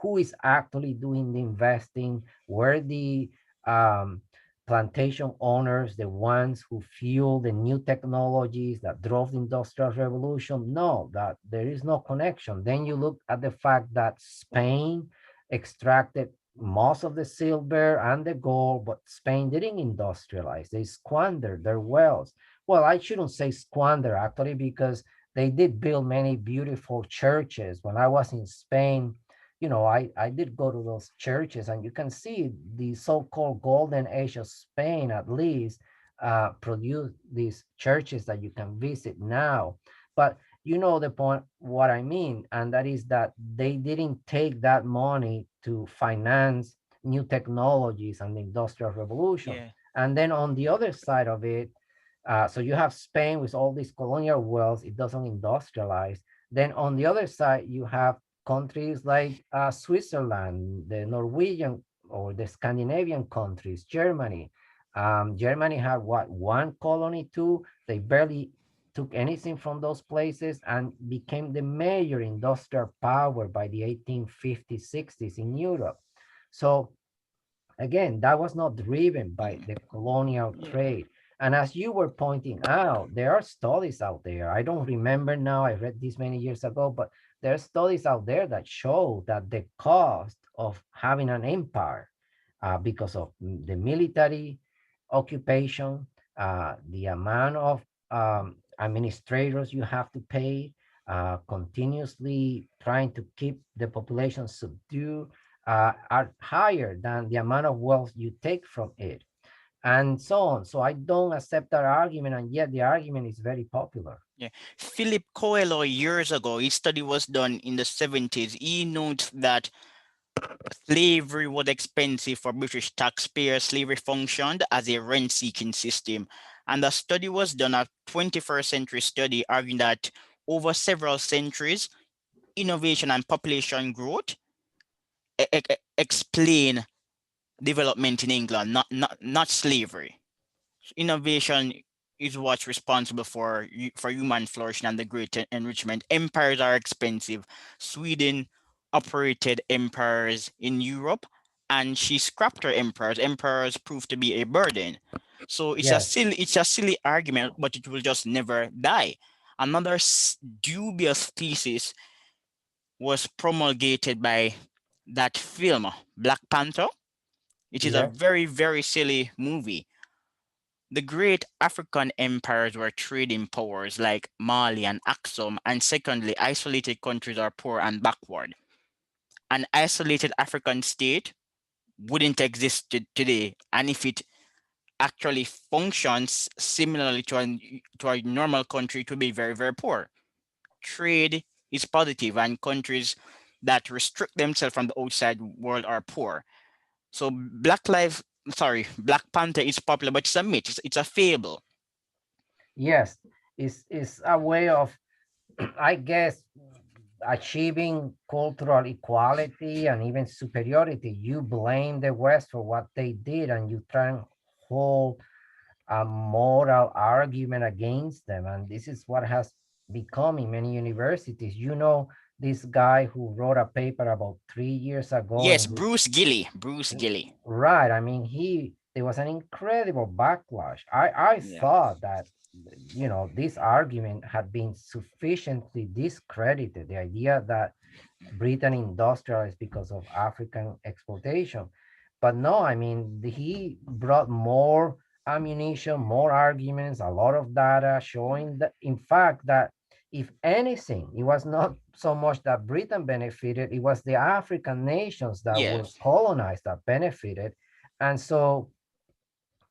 who is actually doing the investing, where the um, plantation owners, the ones who fuel the new technologies that drove the industrial revolution. No, that there is no connection. Then you look at the fact that Spain extracted most of the silver and the gold, but Spain didn't industrialize. They squandered their wealth. Well, I shouldn't say squander actually, because they did build many beautiful churches. When I was in Spain, I did go to those churches, and you can see the so-called golden age of Spain, at least, produced these churches that you can visit now. But you know the point, what I mean, and that is that they didn't take that money to finance new technologies and the industrial revolution. Yeah. And then on the other side of it, so you have Spain with all this colonial wealth, it doesn't industrialize. Then on the other side, you have countries like Switzerland, the Norwegian or the Scandinavian countries, Germany. Germany had what, one colony, two? They barely took anything from those places and became the major industrial power by the 1850s, 60s in Europe. So again, that was not driven by the colonial Yeah. trade. And as you were pointing out, there are studies out there. I don't remember now, I read this many years ago, but there are studies out there that show that the cost of having an empire, because of the military occupation, the amount of administrators you have to pay, continuously trying to keep the population subdued, are higher than the amount of wealth you take from it, and so on. So I don't accept that argument, and yet the argument is very popular. Yeah. Philip Coelho, years ago, his study was done in the 70s. He notes that slavery was expensive for British taxpayers. Slavery functioned as a rent-seeking system. And the study was done, a 21st century study, arguing that over several centuries, innovation and population growth explain development in England, not slavery. Innovation is what's responsible for for human flourishing and the great enrichment. Empires are expensive. Sweden operated empires in Europe, and she scrapped her empires. Empires proved to be a burden. So Yes, it's a silly argument, but it will just never die. Another dubious thesis was promulgated by that film Black Panther. It is a yes, very, very silly movie. The great African empires were trading powers like Mali and Axum, and secondly, isolated countries are poor and backward. An isolated African state wouldn't exist today, and if it actually functions similarly to a normal country, it would be very, very poor. Trade is positive, and countries that restrict themselves from the outside world are poor. So Black Panther is popular, but it's a myth. It's a fable. yes. It's a way of, I guess, achieving cultural equality and even superiority. You blame the West for what they did, and you try and hold a moral argument against them. And this is what has become in many universities. You know, this guy who wrote a paper about 3 years ago Yes, in which, Bruce Gilly. Bruce Gilly. right, I mean, there was an incredible backlash. I Yeah. thought that, this argument had been sufficiently discredited. The idea that Britain industrialized because of African exploitation. But no, I mean, he brought more ammunition, more arguments, a lot of data showing that, in fact, that if anything, it was not so much that Britain benefited, it was the African nations that were Yes. colonized that benefited. And so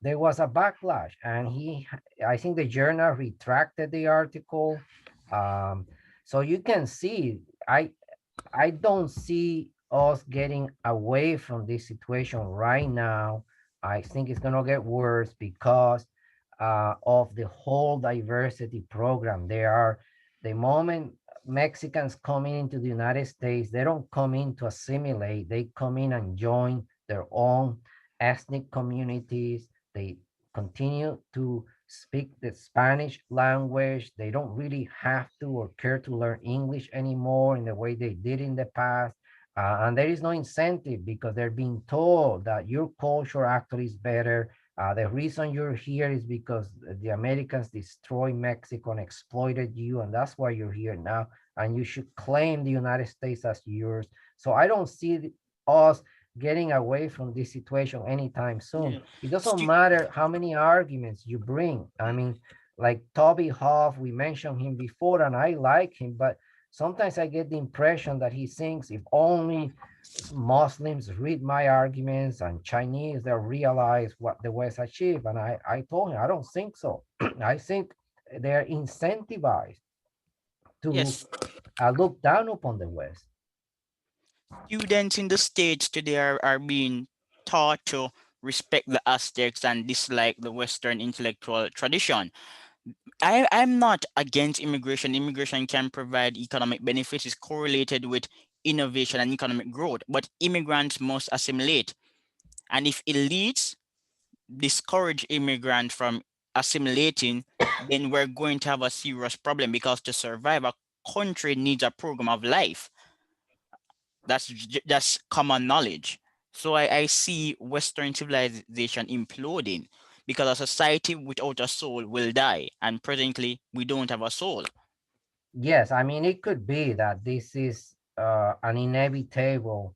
there was a backlash, and I think the journal retracted the article. Um, so you can see, I I don't see us getting away from this situation right now. I think it's going to get worse because of the whole diversity program. The moment Mexicans coming into the United States, they don't come in to assimilate, they come in and join their own ethnic communities. They continue to speak the Spanish language. They don't really have to or care to learn English anymore in the way they did in the past. And there is no incentive because they're being told that your culture actually is better. The reason you're here is because the Americans destroyed Mexico and exploited you, and that's why you're here now. And you should claim the United States as yours. So I don't see us getting away from this situation anytime soon. Yeah. It doesn't Stu- matter how many arguments you bring. I mean, like Toby Hoff, we mentioned him before, and I like him, but sometimes I get the impression that he thinks if only Muslims read my arguments and Chinese, they'll realize what the West achieved. And I told him, I don't think so. I think they're incentivized to yes. look down upon the West. Students in the States today are being taught to respect the Aztecs and dislike the Western intellectual tradition. I'm not against immigration. Immigration can provide economic benefits, is correlated with innovation and economic growth, but immigrants must assimilate. And if elites discourage immigrants from assimilating, then we're going to have a serious problem because to survive, a country needs a program of life. That's common knowledge. So I see Western civilization imploding because a society without a soul will die, and presently we don't have a soul. Yes, I mean, it could be that this is an inevitable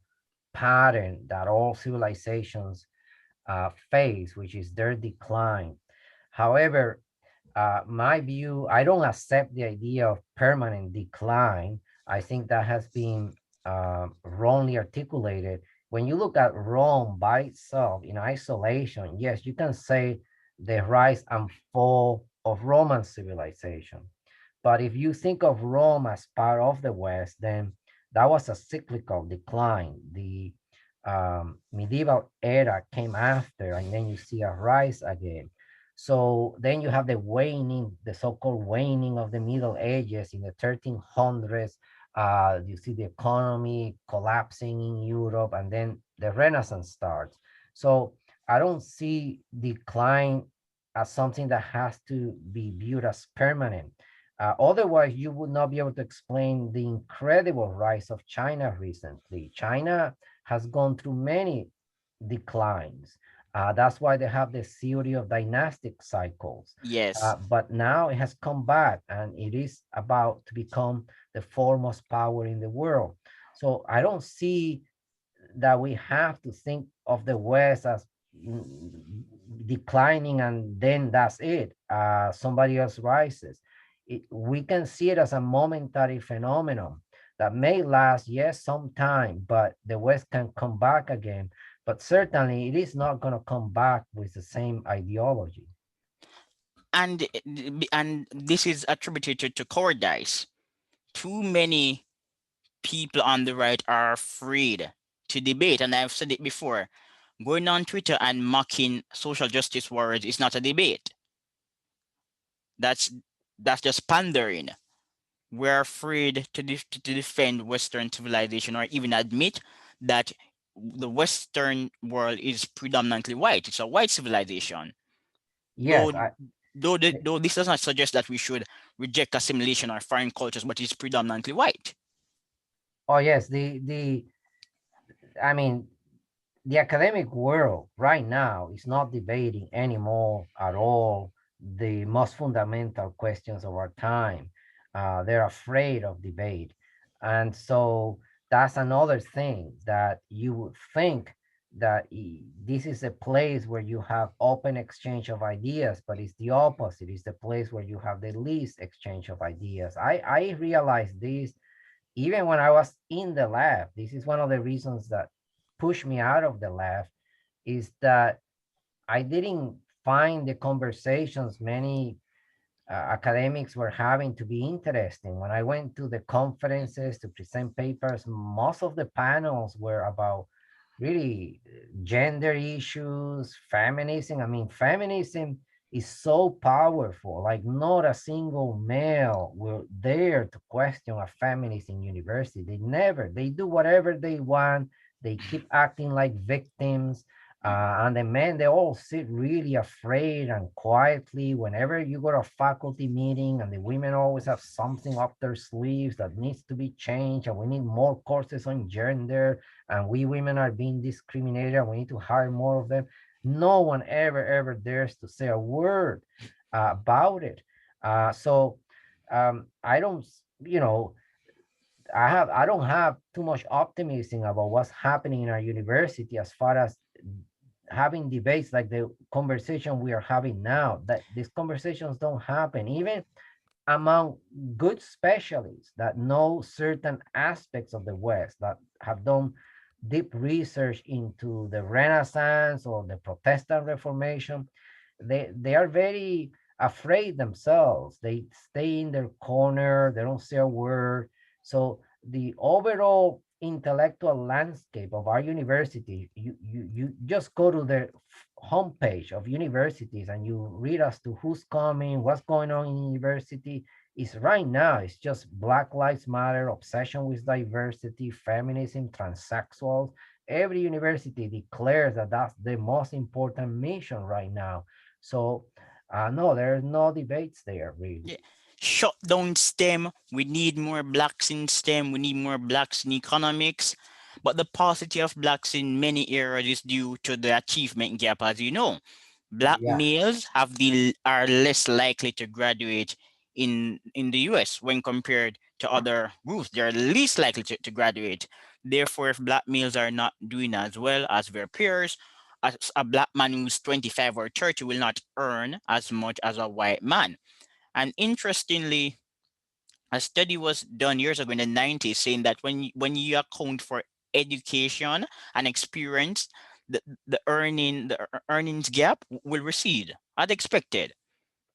pattern that all civilizations phase, which is their decline. However, my view, I don't accept the idea of permanent decline. I think that has been wrongly articulated. When you look at Rome by itself in isolation, yes, you can say the rise and fall of Roman civilization. But if you think of Rome as part of the West, then that was a cyclical decline. The medieval era came after, and then you see a rise again. So then you have the waning, the so-called waning of the Middle Ages in the 1300s. You see the economy collapsing in Europe, and then the Renaissance starts. So I don't see decline as something that has to be viewed as permanent. Otherwise, you would not be able to explain the incredible rise of China recently. China has gone through many declines. That's why they have the theory of dynastic cycles. Yes. But now it has come back and it is about to become the foremost power in the world. So I don't see that we have to think of the West as declining and then that's it. Somebody else rises. We can see it as a momentary phenomenon that may last, yes, some time, but the West can come back again. But certainly it is not going to come back with the same ideology. And this is attributed to cowardice. Too many people on the right are afraid to debate, and I've said it before. Going on Twitter and mocking social justice warriors is not a debate. That's that's just pandering. We're afraid to defend Western civilization or even admit that the Western world is predominantly white. It's a white civilization. Though Yes, I, though this does not suggest that we should reject assimilation or foreign cultures, but it's predominantly white. oh yes, I mean, the academic world right now is not debating anymore at all the most fundamental questions of our time. They're afraid of debate. And so that's another thing that you would think that this is a place where you have open exchange of ideas, but it's the opposite. It's the place where you have the least exchange of ideas. I realized this even when I was in the lab. This is one of the reasons that pushed me out of the lab is that I didn't find the conversations many academics were having to be interesting. When I went to the conferences to present papers, most of the panels were about really gender issues, feminism. I mean, feminism is so powerful. Like, not a single male will dare to question a feminist in university. They never, they do whatever they want. They keep acting like victims. And the men, they all sit really afraid and quietly whenever you go to a faculty meeting, and the women always have something up their sleeves that needs to be changed, and we need more courses on gender, and we women are being discriminated, and we need to hire more of them. No one ever dares to say a word about it. I don't, you know, I don't have too much optimism about what's happening in our university as far as having debates like the conversation we are having now. That these conversations don't happen even among good specialists that know certain aspects of the West, that have done deep research into the Renaissance or the Protestant Reformation. They are very afraid themselves. They stay in their corner. They don't say a word. So the overall intellectual landscape of our university, you just go to the homepage of universities and you read as to who's coming, what's going on in university. Is right now, it's just Black Lives Matter, obsession with diversity, feminism, transsexuals. Every university declares that that's the most important mission right now. So no, there's no debates there really. Yeah. Shut down STEM. We need more blacks in STEM. We need more blacks in economics. But the paucity of blacks in many areas is due to the achievement gap, as you know. Black Yeah. males are less likely to graduate in the US when compared to other groups. They are least likely to graduate. Therefore, if black males are not doing as well as their peers, a black man who's 25 or 30 will not earn as much as a white man. And interestingly, a study was done years ago in the 90s saying that when you account for education and experience, the earnings gap will recede as expected.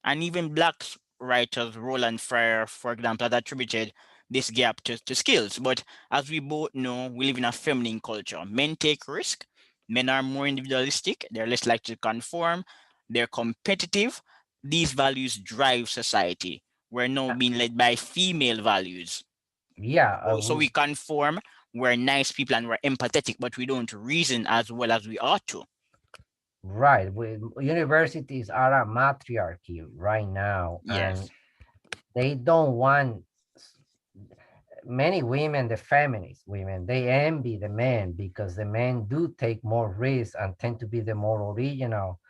And even black writers, Roland Fryer, for example, had attributed this gap to skills. But as we both know, we live in a feminine culture. Men take risk. Men are more individualistic. They're less likely to conform. They're competitive. These values drive society. We're now being led by female values. Yeah, So we conform. We're nice people and we're empathetic, but we don't reason as well as we ought to. Right. Universities are a matriarchy right now, and Yes. they don't want many women, the feminist women, they envy the men because the men do take more risks and tend to be the more original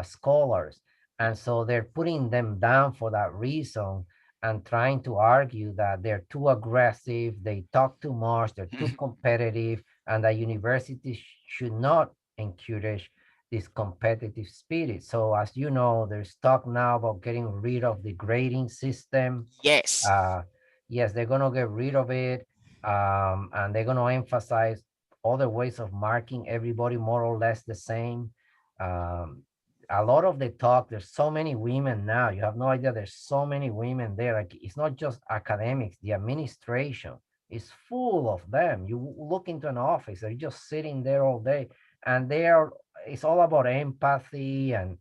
scholars. And so they're putting them down for that reason and trying to argue that they're too aggressive, they talk too much, they're too competitive, and that universities should not encourage this competitive spirit. So, as you know, there's talk now about getting rid of the grading system. Yes. uh, yes, they're going to get rid of it, and they're going to emphasize other ways of marking everybody more or less the same. Um, a lot of the talk, there's so many women now. You have no idea. There's so many women there. Like it's not just academics, the administration is full of them. You look into an office, they're just sitting there all day, and they are. It's all about empathy and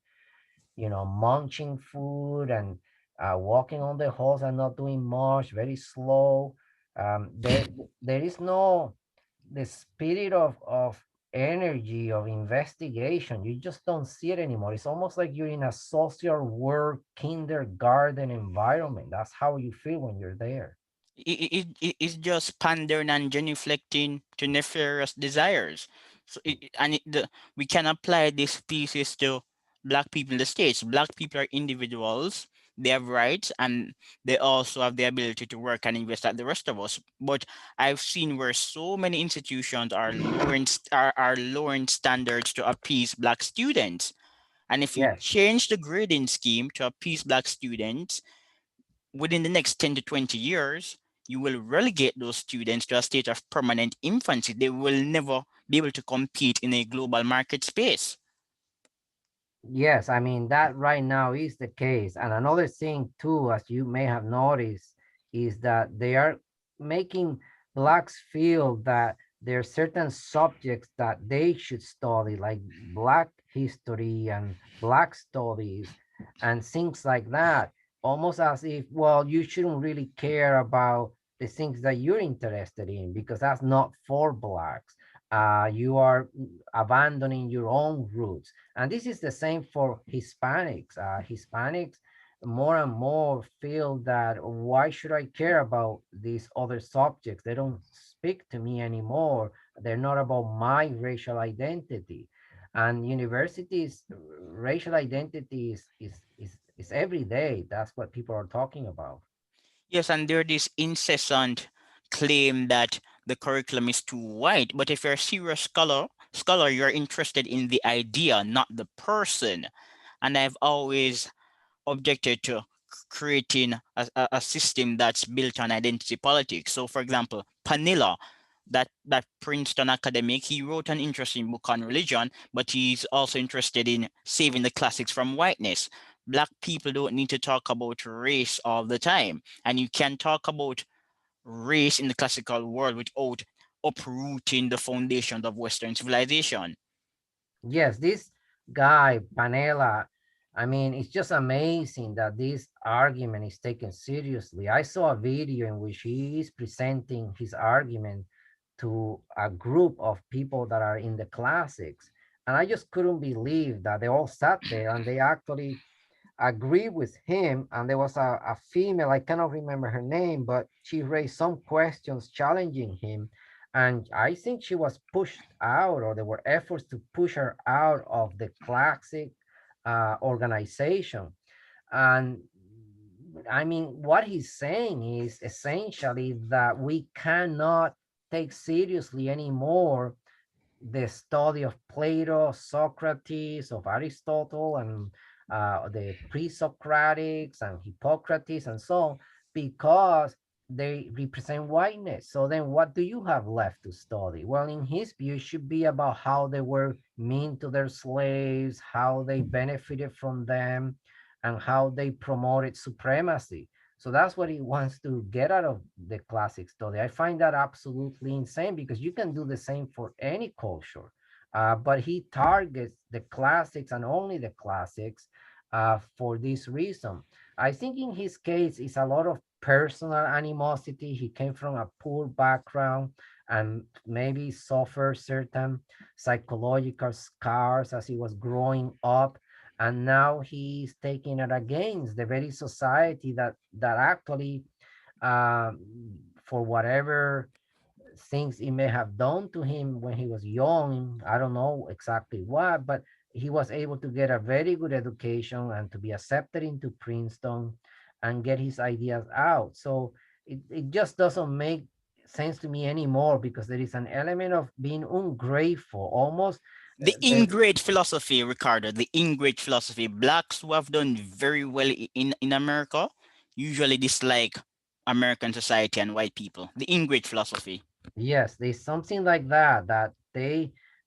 munching food and walking on the halls and not doing much, very slow. There is no the spirit of energy of investigation. You just don't see it anymore. It's almost like you're in a social work kindergarten environment. That's how you feel when you're there. It's just pandering and genuflecting to nefarious desires. So we can apply this thesis to black people in the States. Black people are individuals. They have rights and they also have the ability to work and invest like the rest of us. But I've seen where so many institutions are lowering standards to appease black students. And if you Yes. change the grading scheme to appease black students, within the next 10 to 20 years, you will relegate those students to a state of permanent infancy. They will never be able to compete in a global market space. Yes, I mean that right now is the case. And another thing too, as you may have noticed, is that they are making blacks feel that there are certain subjects that they should study, like black history and black studies and things like that. Almost as if, well, you shouldn't really care about the things that you're interested in because that's not for blacks. You are abandoning your own roots, and this is the same for Hispanics. Hispanics more and more feel that why should I care about these other subjects? They don't speak to me anymore. They're not about my racial identity. And universities, racial identity is every day. That's what people are talking about. Yes, and there's this incessant claim that the curriculum is too wide. But if you're a serious scholar, you're interested in the idea, not the person. And I've always objected to creating a system that's built on identity politics. So, for example, Panilla, that Princeton academic, he wrote an interesting book on religion, but he's also interested in saving the classics from whiteness. Black people don't need to talk about race all the time, and you can talk about race in the classical world without uprooting the foundations of Western civilization. Yes, this guy, Panela, I mean, it's just amazing that this argument is taken seriously. I saw a video in which he is presenting his argument to a group of people that are in the classics. And I just couldn't believe that they all sat there and they actually agree with him. And there was a female, I cannot remember her name, but she raised some questions challenging him. And I think she was pushed out, or there were efforts to push her out of the classic organization. And I mean, what he's saying is essentially that we cannot take seriously anymore the study of Plato, Socrates, of Aristotle, and the pre-Socratics and Hippocrates and so on, because they represent whiteness. So then what do you have left to study? Well, in his view, it should be about how they were mean to their slaves, how they benefited from them, and how they promoted supremacy. So that's what he wants to get out of the classic study. I find that absolutely insane because you can do the same for any culture. But he targets the classics and only the classics for this reason. I think in his case, it's a lot of personal animosity. He came from a poor background and maybe suffered certain psychological scars as he was growing up. And now he's taking it against the very society that actually, um, for whatever things he may have done to him when he was young. I don't know exactly what, but he was able to get a very good education and to be accepted into Princeton and get his ideas out. So it just doesn't make sense to me anymore because there is an element of being ungrateful, almost The the ingrate philosophy, Ricardo, the ingrate philosophy. Blacks who have done very well in America usually dislike American society and white people. The ingrate philosophy. yes, there's something like that that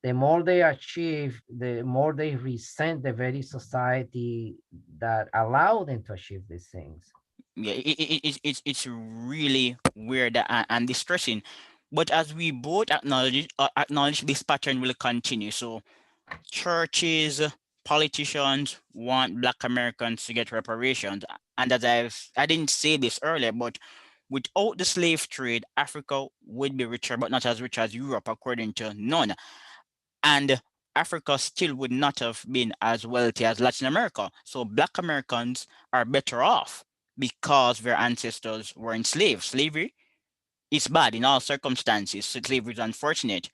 the more they achieve, the more they resent the very society that allowed them to achieve these things. Yeah, it's really weird and distressing. But as we both acknowledge this pattern will continue. So churches, politicians want Black Americans to get reparations. And as I didn't say this earlier, but without the slave trade, Africa would be richer, but not as rich as Europe, according to none. And Africa still would not have been as wealthy as Latin America. So Black Americans are better off because their ancestors were enslaved. Slavery is bad in all circumstances. So slavery is unfortunate,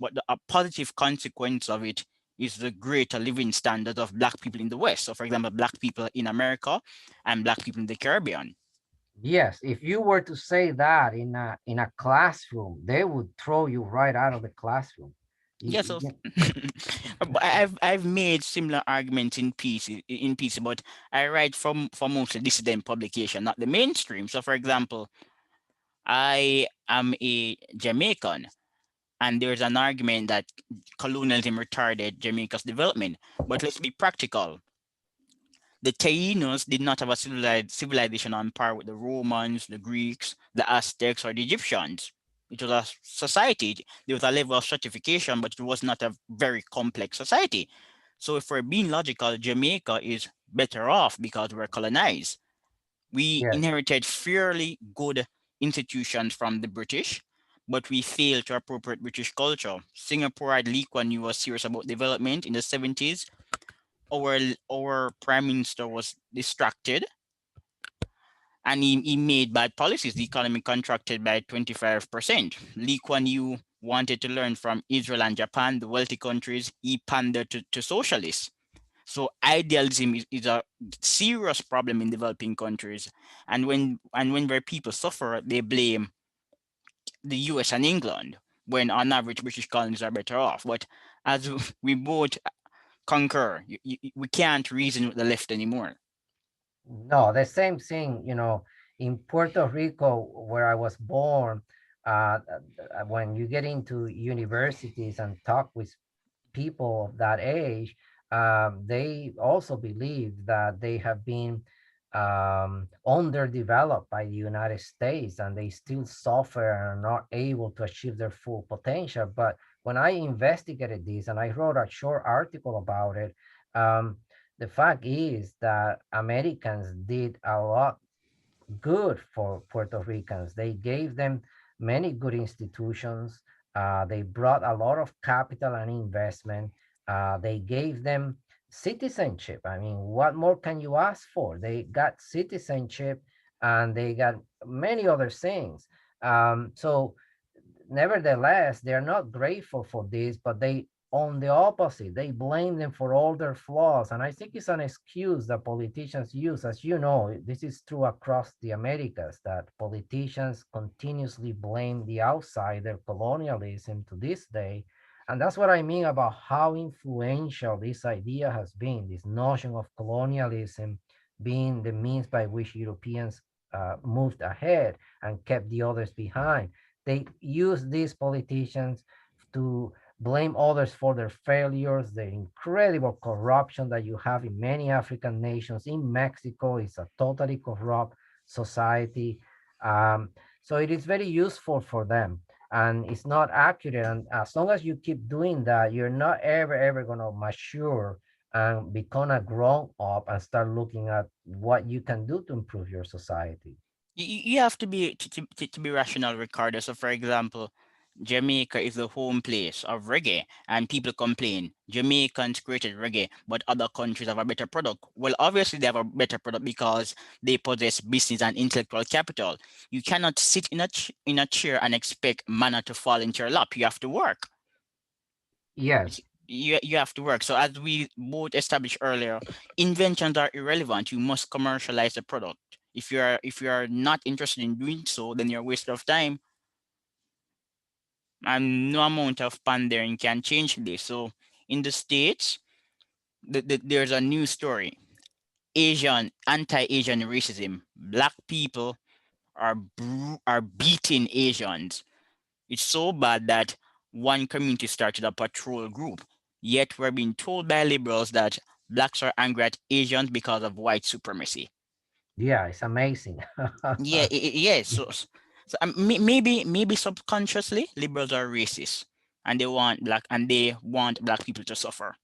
but a positive consequence of it is the greater living standard of Black people in the West. So, for example, Black people in America and Black people in the Caribbean. Yes, if you were to say that in a classroom, they would throw you right out of the classroom. Yeah, You so can- but I've made similar arguments in pieces, but I write for mostly dissident publication, not the mainstream. So, for example, I am a Jamaican, and there's an argument that colonialism retarded Jamaica's development. But let's be practical. The Taínos did not have a civilization on par with the Romans, the Greeks, the Aztecs, or the Egyptians. It was a society. There was a level of stratification, but it was not a very complex society. So if we're being logical, Jamaica is better off because we're colonized. We yes, inherited fairly good institutions from the British, but we failed to appropriate British culture. Singapore had Lee Kuan Yew was serious about development in the 70s. Our prime minister was distracted and he made bad policies. The economy contracted by 25%. Lee Kuan Yew wanted to learn from Israel and Japan, the wealthy countries. He pandered to socialists. So idealism is a serious problem in developing countries. And when where people suffer, they blame the US and England, when on average British colonies are better off. But as we both concur, we can't reason with the left anymore. no, the same thing, in Puerto Rico, where I was born, when you get into universities and talk with people of that age, they also believe that they have been underdeveloped by the United States and they still suffer and are not able to achieve their full potential. But when I investigated this and I wrote a short article about it, um, the fact is that Americans did a lot good for Puerto Ricans. They gave them many good institutions. They brought a lot of capital and investment. They gave them citizenship. I mean, what more can you ask for? They got citizenship and they got many other things. So nevertheless, they're not grateful for this, but they, on the opposite, they blame them for all their flaws. And I think it's an excuse that politicians use. As you know, this is true across the Americas, that politicians continuously blame the outsider colonialism to this day. And that's what I mean about how influential this idea has been, this notion of colonialism being the means by which Europeans moved ahead and kept the others behind. They use these politicians to blame others for their failures, the incredible corruption that you have in many African nations. In Mexico, it's a totally corrupt society. Um, so it is very useful for them and it's not accurate. And as long as you keep doing that, you're not ever going to mature and become a grown up and start looking at what you can do to improve your society. You have to be to be rational, Ricardo. So, for example, Jamaica is the home place of reggae, and people complain Jamaicans created reggae, but other countries have a better product. Well, obviously they have a better product because they possess business and intellectual capital. You cannot sit in in a chair and expect manna to fall into your lap. You have to work. Yes, You have to work. So as we both established earlier, inventions are irrelevant. You must commercialize the product. If you are not interested in doing so, then you're a waste of time. And no amount of pandering can change this. So in the States, there's a new story. Asian anti-Asian racism. Black people are beating Asians. It's so bad that one community started a patrol group. Yet we're being told by liberals that blacks are angry at Asians because of white supremacy. yeah, it's amazing. Yeah, yeah. Maybe subconsciously liberals are racist and they want black people to suffer.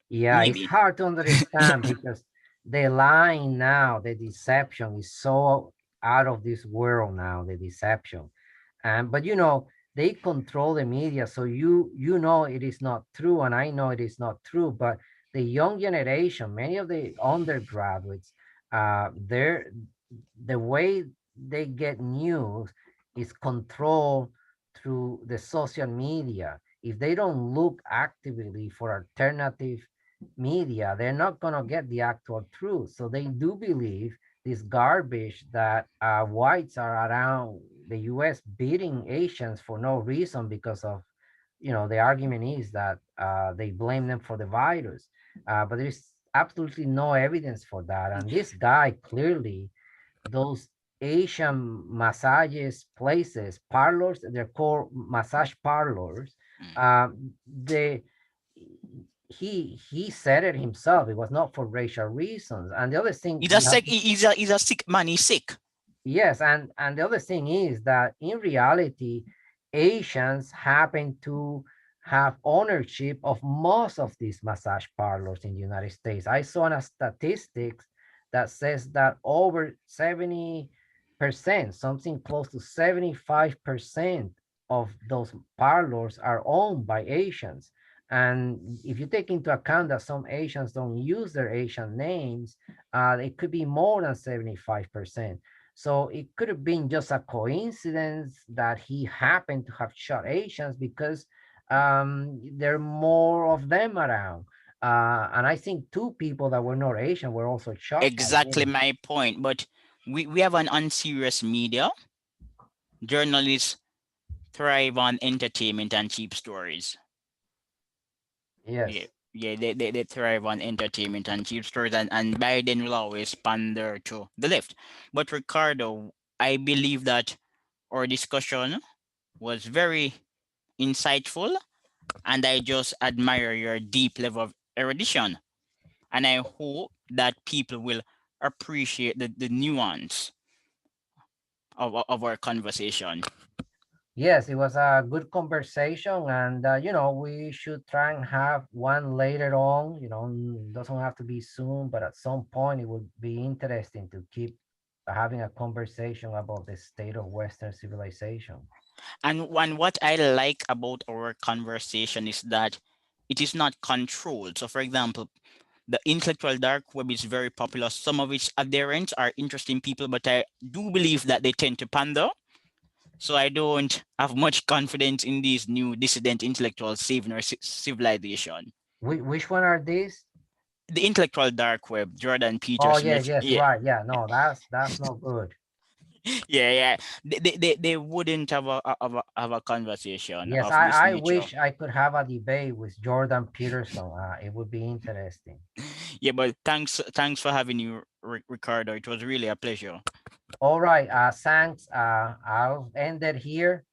Yeah, it's Maybe. hard to understand because the line now, the deception is so out of this world now, the deception. And but they control the media, so you know it is not true, and I know it is not true. But the young generation, many of the undergraduates, they're the way they get news is controlled through the social media. If they don't look actively for alternative media, they're not going to get the actual truth. So they do believe this garbage that whites are around the US beating Asians for no reason because of, the argument is that they blame them for the virus. But there is absolutely no evidence for that. And this guy clearly, those Asian massages places, parlors, they're called massage parlors. Mm. They he said it himself. It was not for racial reasons. And the other thing He's a we have sick. He's a sick man. He's sick. Yes, and the other thing is that in reality, Asians happen to have ownership of most of these massage parlors in the United States. I saw a statistics that says that over 70%, something close to 75% of those parlors are owned by Asians. And if you take into account that some Asians don't use their Asian names, it could be more than 75%. So it could have been just a coincidence that he happened to have shot Asians because there are more of them around. And I think two people that were not Asian were also shot by Exactly him. my point. But we have an unserious media. Journalists thrive on entertainment and cheap stories. Yeah, Yes. yeah, they thrive on entertainment and cheap stories, and Biden will always pander to the left. But Ricardo, I believe that our discussion was very insightful, and I just admire your deep level of erudition. And I hope that people will appreciate the nuance of our conversation. Yes, it was a good conversation, and we should try and have one later on. Doesn't have to be soon, but at some point it would be interesting to keep having a conversation about the state of Western civilization. And what I like about our conversation is that it is not controlled. So, for example, the intellectual dark web is very popular. Some of its adherents are interesting people, but I do believe that they tend to pander. So I don't have much confidence in these new dissident intellectuals saving our civilization. Which one are these? The intellectual dark web, Jordan Oh Peterson, yes, yes, yeah, right. Yeah, no, that's not good. yeah, yeah. They wouldn't have a conversation Yes, of I this I nature. wish I could have a debate with Jordan Peterson. It would be interesting. Yeah, but thanks for having you, Ricardo. It was really a pleasure. All right, thanks. I'll end it here.